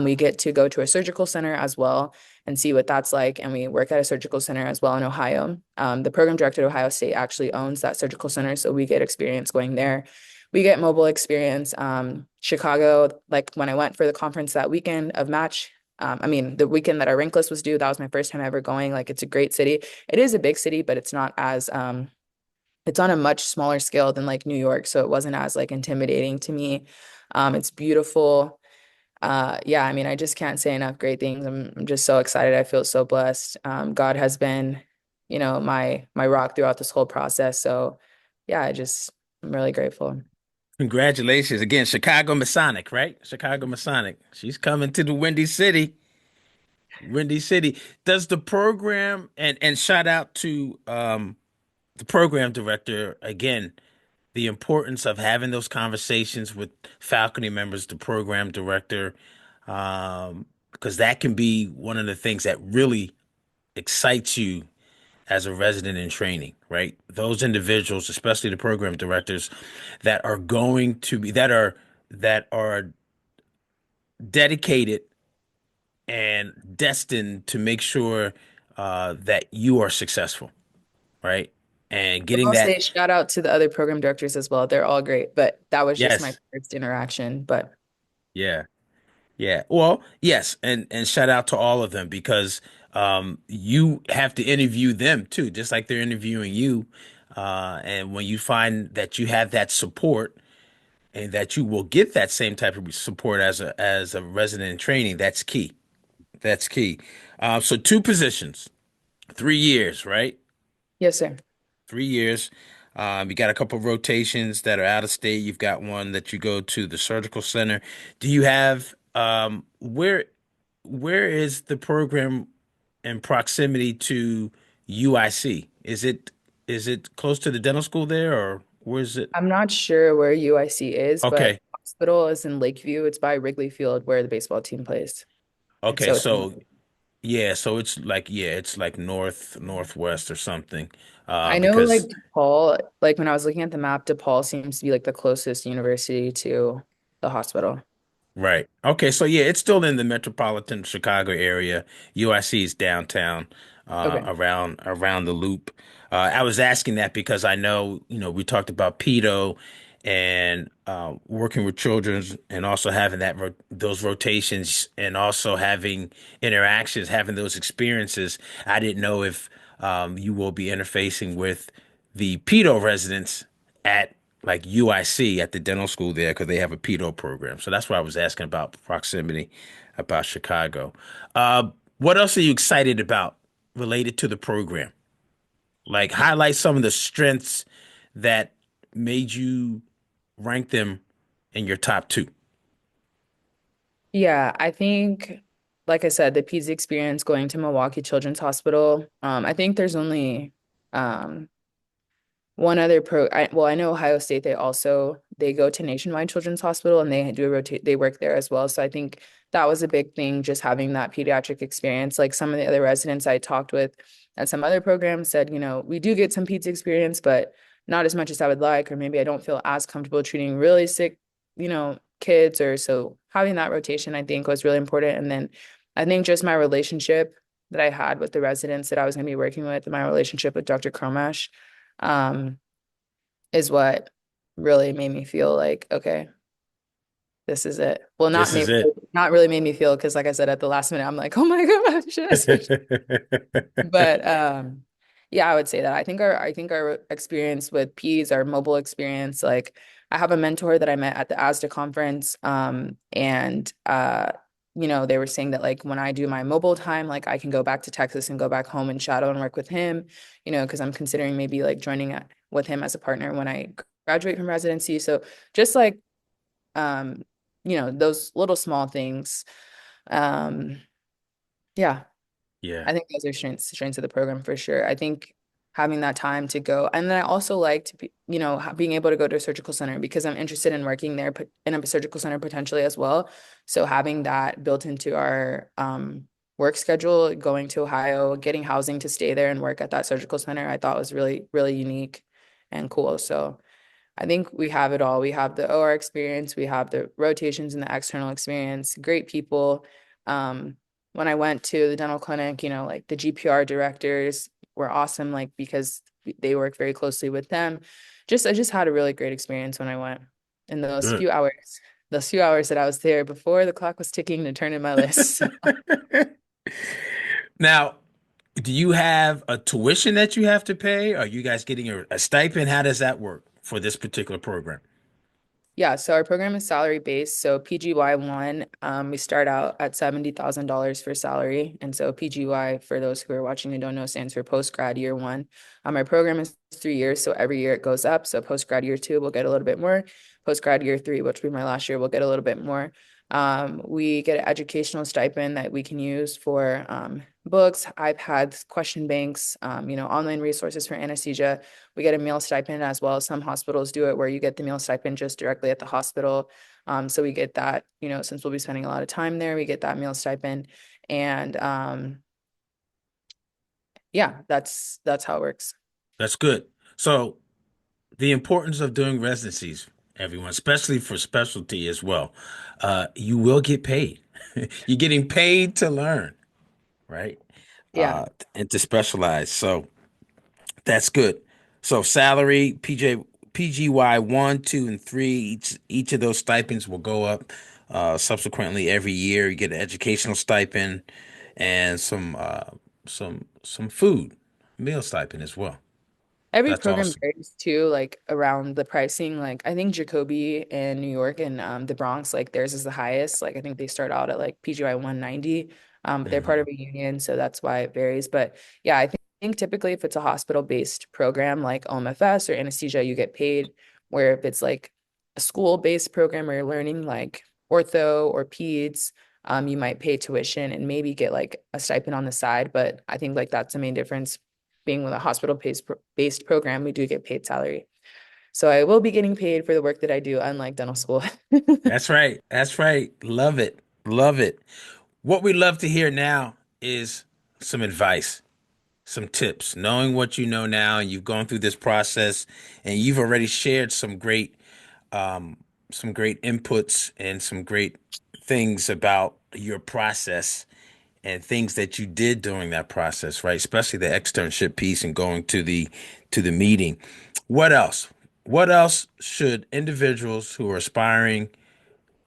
We get to go to a surgical center as well and see what that's like. And we work at a surgical center as well in Ohio. The program director at Ohio State actually owns that surgical center, so we get experience going there. We get mobile experience. Chicago, like when I went for the conference that weekend of match, I mean, the weekend that our rank list was due, that was my first time ever going. Like, it's a great city. It is a big city, but it's not as, it's on a much smaller scale than like New York. So it wasn't as like intimidating to me. It's beautiful. Yeah, I mean, I just can't say enough great things. I'm just so excited. I feel so blessed. God has been, my rock throughout this whole process. So yeah, I'm really grateful. Congratulations again, Chicago Masonic, right? Chicago Masonic. She's coming to the Windy City. Windy City. Does the program and shout out to the program director again, the importance of having those conversations with faculty members, the program director, because that can be one of the things that really excites you as a resident in training, right? Those individuals, especially the program directors, that are going to be that are dedicated and destined to make sure that you are successful, right? And getting I'll that, say shout out to the other program directors as well. They're all great, but that was just my yes, first interaction. But yeah, yeah. Well, yes, and shout out to all of them because you have to interview them too, just like they're interviewing you. And when you find that you have that support and that you will get that same type of support as a resident in training, that's key. That's key. So two positions, 3 years, right? yes, sir. 3 years. You got a couple of rotations that are out of state. You've got one that you go to the surgical center. Do you have where is the program in proximity to UIC? Is it close to the dental school there or where is it? I'm not sure where UIC is, but Okay. hospital is in Lakeview. It's by Wrigley Field where the baseball team plays. And Okay, so so yeah, so it's like northwest or something. I know like Because DePaul, like when I was looking at the map, DePaul seems to be like the closest university to the hospital. right. Okay, so yeah, it's still in the metropolitan Chicago area. UIC is downtown, Okay. around the loop. I was asking that because I know, we talked about pedo and working with children and also having those rotations and also having interactions, having those experiences. I didn't know if you will be interfacing with the pedo residents at like UIC at the dental school there because they have a pedo program. So that's why I was asking about proximity, about Chicago. What else are you excited about related to the program? Like highlight some of the strengths that made you rank them in your top two. Yeah, I think, like I said, the PEDS experience going to Milwaukee Children's Hospital, I think there's only um, one other well, I know Ohio State, they go to Nationwide Children's Hospital and they do a rotate, they work there as well. So I think that was a big thing, just having that pediatric experience. Like some of the other residents I talked with at some other programs said, we do get some PEDS experience, but not as much as I would like, or maybe I don't feel as comfortable treating really sick, kids, or so having that rotation, I think was really important. And then I think just my relationship that I had with the residents that I was going to be working with, my relationship with Dr. Cromash, um, is what really made me feel like, okay, this is it. Well, This is it. not really made me feel, because like I said, at the last minute, I'm like, oh my gosh, should I switch? But yeah, I would say that. I think our experience with P's, our mobile experience, like I have a mentor that I met at the ASDA conference. And they were saying that like when I do my mobile time, like I can go back to Texas and go back home and shadow and work with him, because I'm considering maybe like joining with him as a partner when I graduate from residency. So just like um, those little small things. Um, yeah. Yeah. I think those are strengths of the program for sure. I think having that time to go, and then I also like to be, being able to go to a surgical center because I'm interested in working there in a surgical center potentially as well. So having that built into our work schedule, going to Ohio, getting housing to stay there and work at that surgical center, I thought was really, really unique and cool. So I think we have it all. We have the OR experience, we have the rotations and the external experience, great people. Um, when I went to the dental clinic, like the GPR directors were awesome, like because they work very closely with them. I just had a really great experience when I went in Good. those few hours that I was there before the clock was ticking to turn in my list. Now, do you have a tuition that you have to pay? Are you guys getting a stipend? How does that work for this particular program? Yeah, so our program is salary based. So PGY1, we start out at $70,000 for salary. And so PGY, for those who are watching and don't know, stands for post grad year one. Our program is 3 years, so every year it goes up. So post grad year two, we'll get a little bit more. Post grad year three, which will be my last year, we'll get a little bit more. We get an educational stipend that we can use for books, iPads, question banks, online resources for anesthesia. We get a meal stipend as well. Some hospitals do it where you get the meal stipend just directly at the hospital. So we get that, since we'll be spending a lot of time there, we get that meal stipend. And yeah, that's how it works. That's good. So, the importance of doing residencies, everyone, especially for specialty as well. You will get paid. You're getting paid to learn, right? Yeah. And to specialize. So that's good. So salary, PGY one, two, and three, each of those stipends will go up subsequently every year. You get an educational stipend and some food, meal stipend as well. Every That's program awesome. varies too, like around the pricing. Like I think Jacoby in New York and the Bronx, like theirs is the highest. Like I think they start out at like PGI 190. But they're part Hmm. of a union, so that's why it varies. But yeah, I think typically if it's a hospital-based program like OMFS or anesthesia, you get paid. Where if it's like a school-based program where you're learning like ortho or peds, you might pay tuition and maybe get like a stipend on the side. But I think like that's the main difference being with a hospital based program, we do get paid salary. So I will be getting paid for the work that I do, unlike dental school. That's right. That's right. Love it. Love it. What we love to hear now is some advice, some tips, knowing what you know now, and you've gone through this process, and you've already shared some great inputs and some great things about your process and things that you did during that process, right? Especially the externship piece and going to the meeting. What else? what else should individuals who are aspiring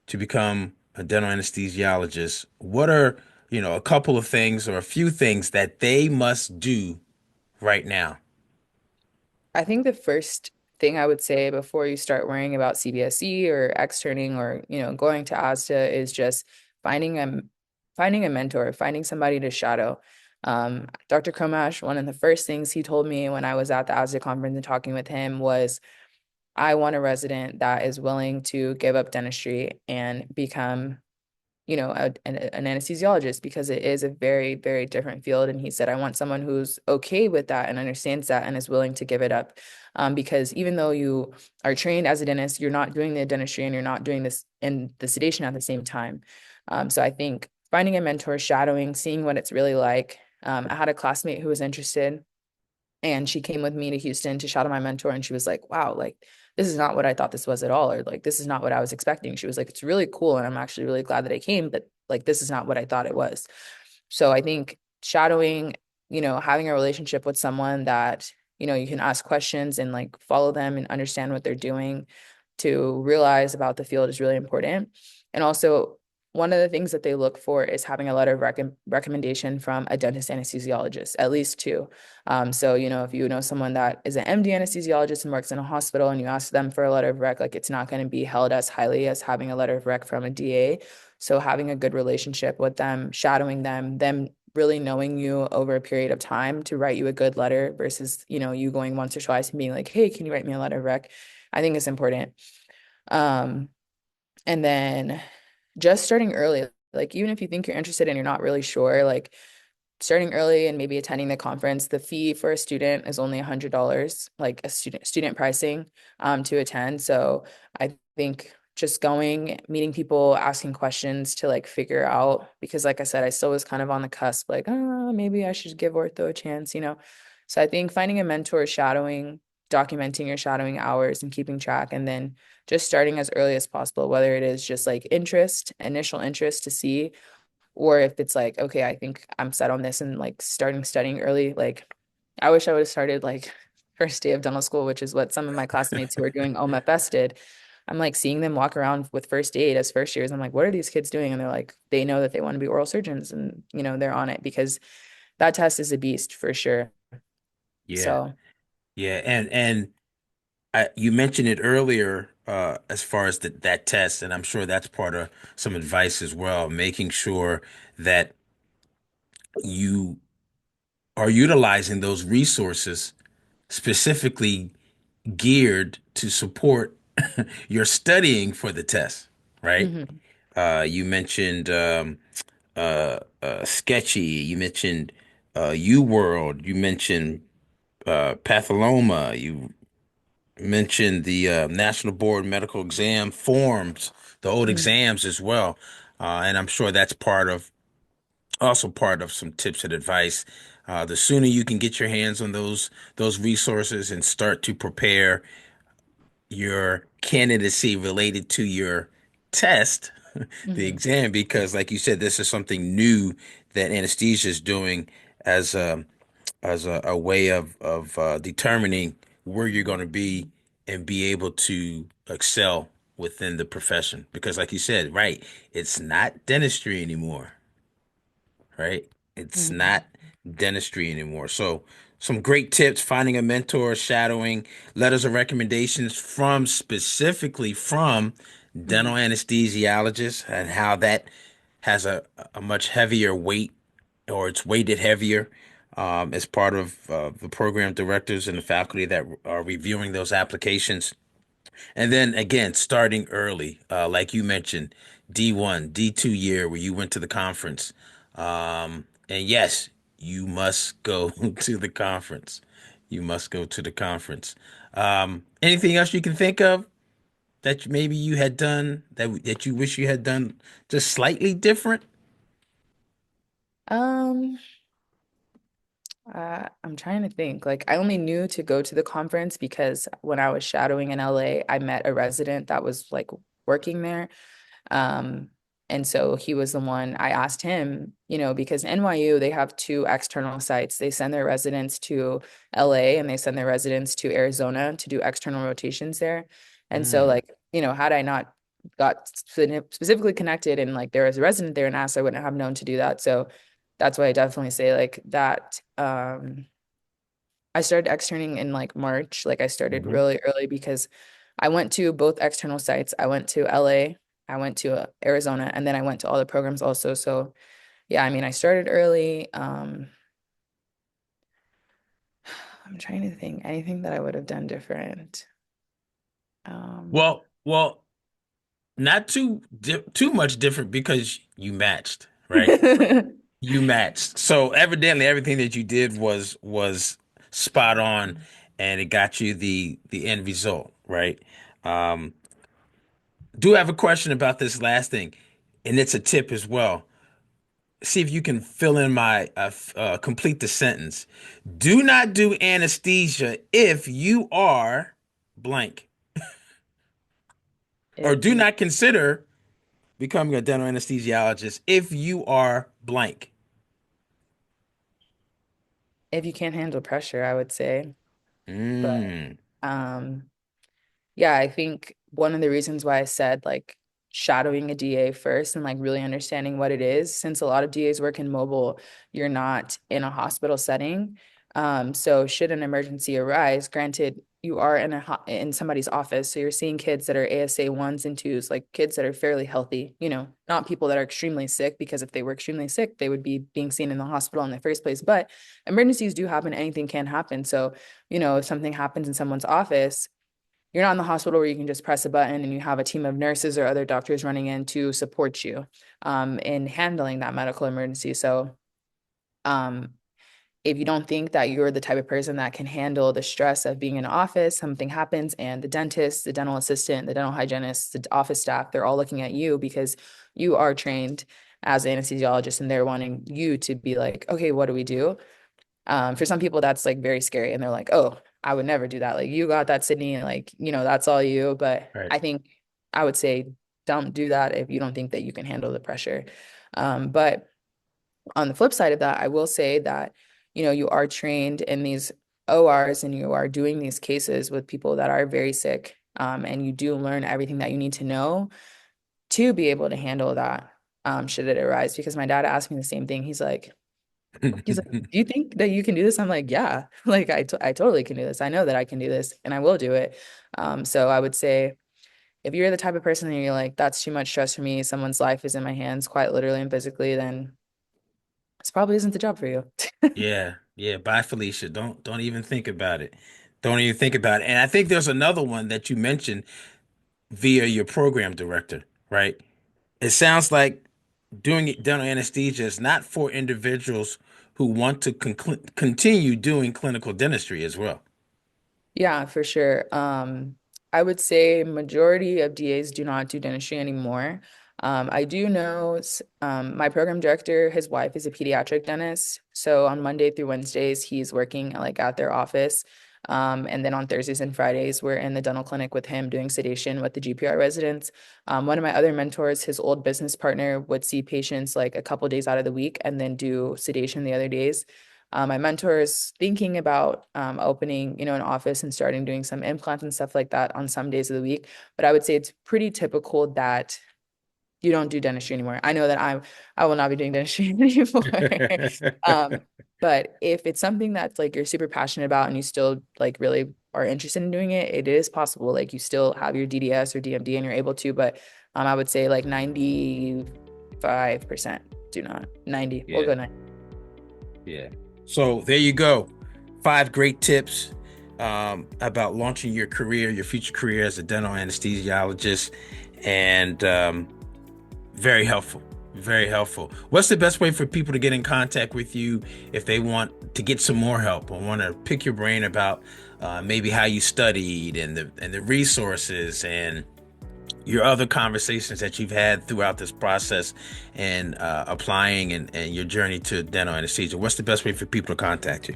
to become a dental anesthesiologist, what are, a couple of things or a few things that they must do right now? I think the first thing I would say before you start worrying about CBSE or externing or, going to ASDA is just finding a finding a mentor, finding somebody to shadow. Dr. Kromash, one of the first things he told me when I was at the ASDA conference and talking with him was, I want a resident that is willing to give up dentistry and become an anesthesiologist because it is a very, very different field. And he said, I want someone who's okay with that and understands that and is willing to give it up. Because even though you are trained as a dentist, you're not doing the dentistry and you're not doing this and the sedation at the same time. So I think finding a mentor, shadowing, seeing what it's really like. I had a classmate who was interested and she came with me to Houston to shadow my mentor. And she was like, wow, like, this is not what I thought this was at all. Or like, this is not what I was expecting. She was like, it's really cool. And I'm actually really glad that I came, but like, this is not what I thought it was. So I think shadowing, having a relationship with someone that, you can ask questions and like follow them and understand what they're doing to realize about the field is really important. And also, one of the things that they look for is having a letter of recommendation from a dentist anesthesiologist, at least two. So, if you know someone that is an MD anesthesiologist and works in a hospital and you ask them for a letter of rec, like it's not going to be held as highly as having a letter of rec from a DA. So having a good relationship with them, shadowing them really knowing you over a period of time to write you a good letter versus, you going once or twice and being like, hey, can you write me a letter of rec? I think it's important. Um, and then just starting early, like even if you think you're interested and you're not really sure, like starting early and maybe attending the conference, the fee for a student is only $100, like a student pricing to attend. So I think just going, meeting people, asking questions to like figure out, because like I said, I still was kind of on the cusp, like, oh, maybe I should give ortho a chance. So I think finding a mentor, shadowing, documenting your shadowing hours and keeping track, and then just starting as early as possible, whether it is just like initial interest to see, or if it's like, okay, I think I'm set on this and like starting studying early. Like, I wish I would have started like first day of dental school, which is what some of my classmates who are doing OMFS did. I'm like seeing them walk around with first aid as first years. I'm like, what are these kids doing? And they're like, they know that they want to be oral surgeons and, they're on it because that test is a beast for sure. Yeah. So, Yeah. And you mentioned it earlier, as far as that test, and I'm sure that's part of some advice as well, making sure that you are utilizing those resources specifically geared to support your studying for the test, right? mhm, You mentioned Sketchy, you mentioned UWorld, you mentioned Patholoma, you mentioned the National Board Medical Exam forms, the old mhm, exams as well. And I'm sure that's also part of some tips and advice. The sooner you can get your hands on those resources and start to prepare your candidacy related to your test, the mhm, exam, because like you said, this is something new that anesthesia is doing as a way of determining where you're going to be and be able to excel within the profession. Because like you said, right, it's not dentistry anymore, right? It's mhm, not dentistry anymore. So, some great tips, finding a mentor, shadowing, letters of recommendations from specifically from dental mhm, anesthesiologists and how that has a much heavier weight or it's weighted heavier as part of the program directors and the faculty that are reviewing those applications. And then again, starting early, like you mentioned, D1, D2 year where you went to the conference. And yes, you must go to the conference. You must go to the conference. Anything else you can think of that maybe you had done that you wish you had done just slightly different? um, I'm trying to think. Like, I only knew to go to the conference because when I was shadowing in LA, I met a resident that was like working there. Um, And so he was the one I asked him, because NYU, they have two external sites. They send their residents to LA and they send their residents to Arizona to do external rotations there. And so Mm. like, had I not got specifically connected and like there was a resident there and asked, I wouldn't have known to do that. So that's why I definitely say like that. I started externing in like March. Like I started Hmm. really early because I went to both external sites. I went to LA, I went to Arizona, and then I went to all the programs also. So yeah, I mean, I started early. I'm trying to think anything that I would have done different. Um, Well, not too much different because you matched, right? You matched. So evidently everything that you did was spot on and it got you the end result, right? Um, do have a question about this last thing, and it's a tip as well. See if you can fill in my complete the sentence. Do not do anesthesia if you are blank, or if do you not consider becoming a dental anesthesiologist if you are blank. if you can't handle pressure, I would say. But Mm. um yeah, I think one of the reasons why I said like shadowing a DA first and like really understanding what it is, since a lot of DAs work in mobile, you're not in a hospital setting. So should an emergency arise, granted, you are in somebody's office, so you're seeing kids that are ASA ones and twos, like kids that are fairly healthy, not people that are extremely sick, because if they were extremely sick, they would be being seen in the hospital in the first place. But emergencies do happen, anything can happen. So, if something happens in someone's office, you're not in the hospital where you can just press a button and you have a team of nurses or other doctors running in to support you in handling that medical emergency. So, um, if you don't think that you're the type of person that can handle the stress of being in an office, something happens, and the dentist, the dental assistant, the dental hygienist, the office staff, they're all looking at you because you are trained as an anesthesiologist and they're wanting you to be like, okay, what do we do? For some people, that's like very scary, and they're like, "Oh, I would never do that." Like, you got that, Sydney, and like, that's all you. But Right. I think I would say don't do that if you don't think that you can handle the pressure. But on the flip side of that, I will say that, you are trained in these ORs and you are doing these cases with people that are very sick. And you do learn everything that you need to know to be able to handle that, should it arise. Because my dad asked me the same thing. He's like, do you think that you can do this? I'm like, yeah, like I totally can do this. I know that I can do this and I will do it. So I would say if you're the type of person that you're like, that's too much stress for me, someone's life is in my hands, quite literally and physically, then this probably isn't the job for you. Yeah, yeah. Bye, Felicia. Don't even think about it. Don't even think about it. And I think there's another one that you mentioned via your program director, right? It sounds like doing dental anesthesia is not for individuals who want to continue doing clinical dentistry as well. Yeah, for sure. I would say majority of DAs do not do dentistry anymore. I do know my program director, his wife is a pediatric dentist. So on Monday through Wednesdays, he's working like at their office. And then on Thursdays and Fridays, we're in the dental clinic with him doing sedation with the GPR residents. One of my other mentors, his old business partner, would see patients like a couple days out of the week and then do sedation the other days. My mentor is thinking about opening, an office and starting doing some implants and stuff like that on some days of the week. But I would say it's pretty typical that you don't do dentistry anymore. I know that I will not be doing dentistry anymore. Um, but if it's something that's like you're super passionate about and you still like really are interested in doing it, it is possible. Like you still have your DDS or DMD and you're able to, but I would say like 95% do not. 90. We'll Yeah, go 90. yeah. So there you go. 5 great tips about launching your career, your future career as a dental anesthesiologist, and very helpful. Very helpful. What's the best way for people to get in contact with you if they want to get some more help or want to pick your brain about maybe how you studied and the resources and your other conversations that you've had throughout this process and applying and your journey to dental anesthesia? What's the best way for people to contact you?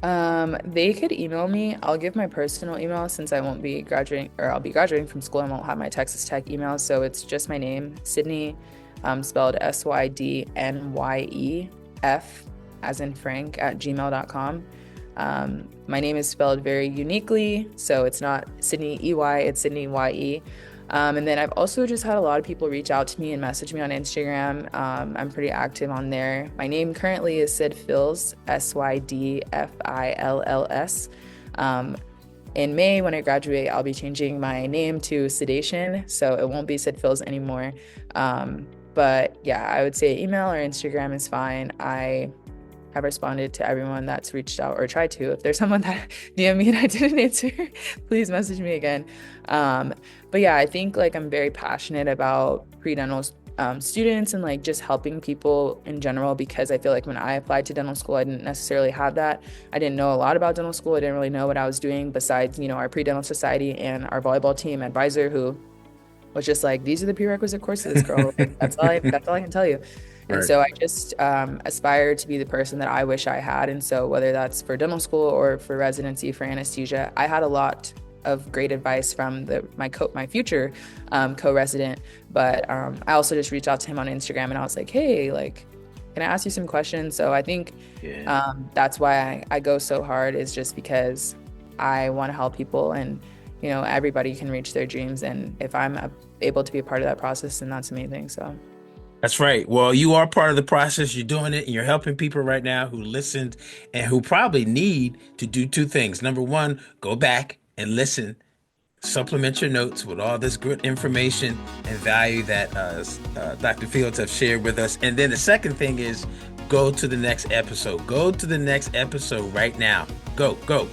They could email me. I'll give my personal email since I won't be graduating, or I'll be graduating from school. I won't have my Texas Tech email. So it's just my name, Sydney, spelled SYDNYEF, as in Frank, at gmail.com. My name is spelled very uniquely. So it's not Sydney EY, it's Sydney YE. And then I've also just had a lot of people reach out to me and message me on Instagram. I'm pretty active on there. My name currently is Sid Fills, SYDFILLS. In May, when I graduate, I'll be changing my name to Sedation, so it won't be Sid Fills anymore. But yeah, I would say email or Instagram is fine. I have responded to everyone that's reached out or tried to. If there's someone that DM me and I didn't answer, please message me again. But yeah, I think like I'm very passionate about pre-dental students and like just helping people in general, because I feel like when I applied to dental school, I didn't necessarily have that. I didn't know a lot about dental school. I didn't really know what I was doing besides, our pre-dental society and our volleyball team advisor, who was just like, these are the prerequisite courses, girl. Like, that's all I can tell you. And Right. so I just aspire to be the person that I wish I had. And so whether that's for dental school or for residency for anesthesia, I had a lot of great advice from my future co-resident. But I also just reached out to him on Instagram and I was like, hey, like, can I ask you some questions? So I think Yeah. that's why I go so hard, is just because I want to help people, and everybody can reach their dreams. And if I'm able to be a part of that process, then that's amazing. So. That's right. Well, you are part of the process. You're doing it, and you're helping people right now who listened and who probably need to do two things. Number one, go back and listen, supplement your notes with all this good information and value that Dr. Fields have shared with us. And then the second thing is go to the next episode. Go to the next episode right now. Go, go.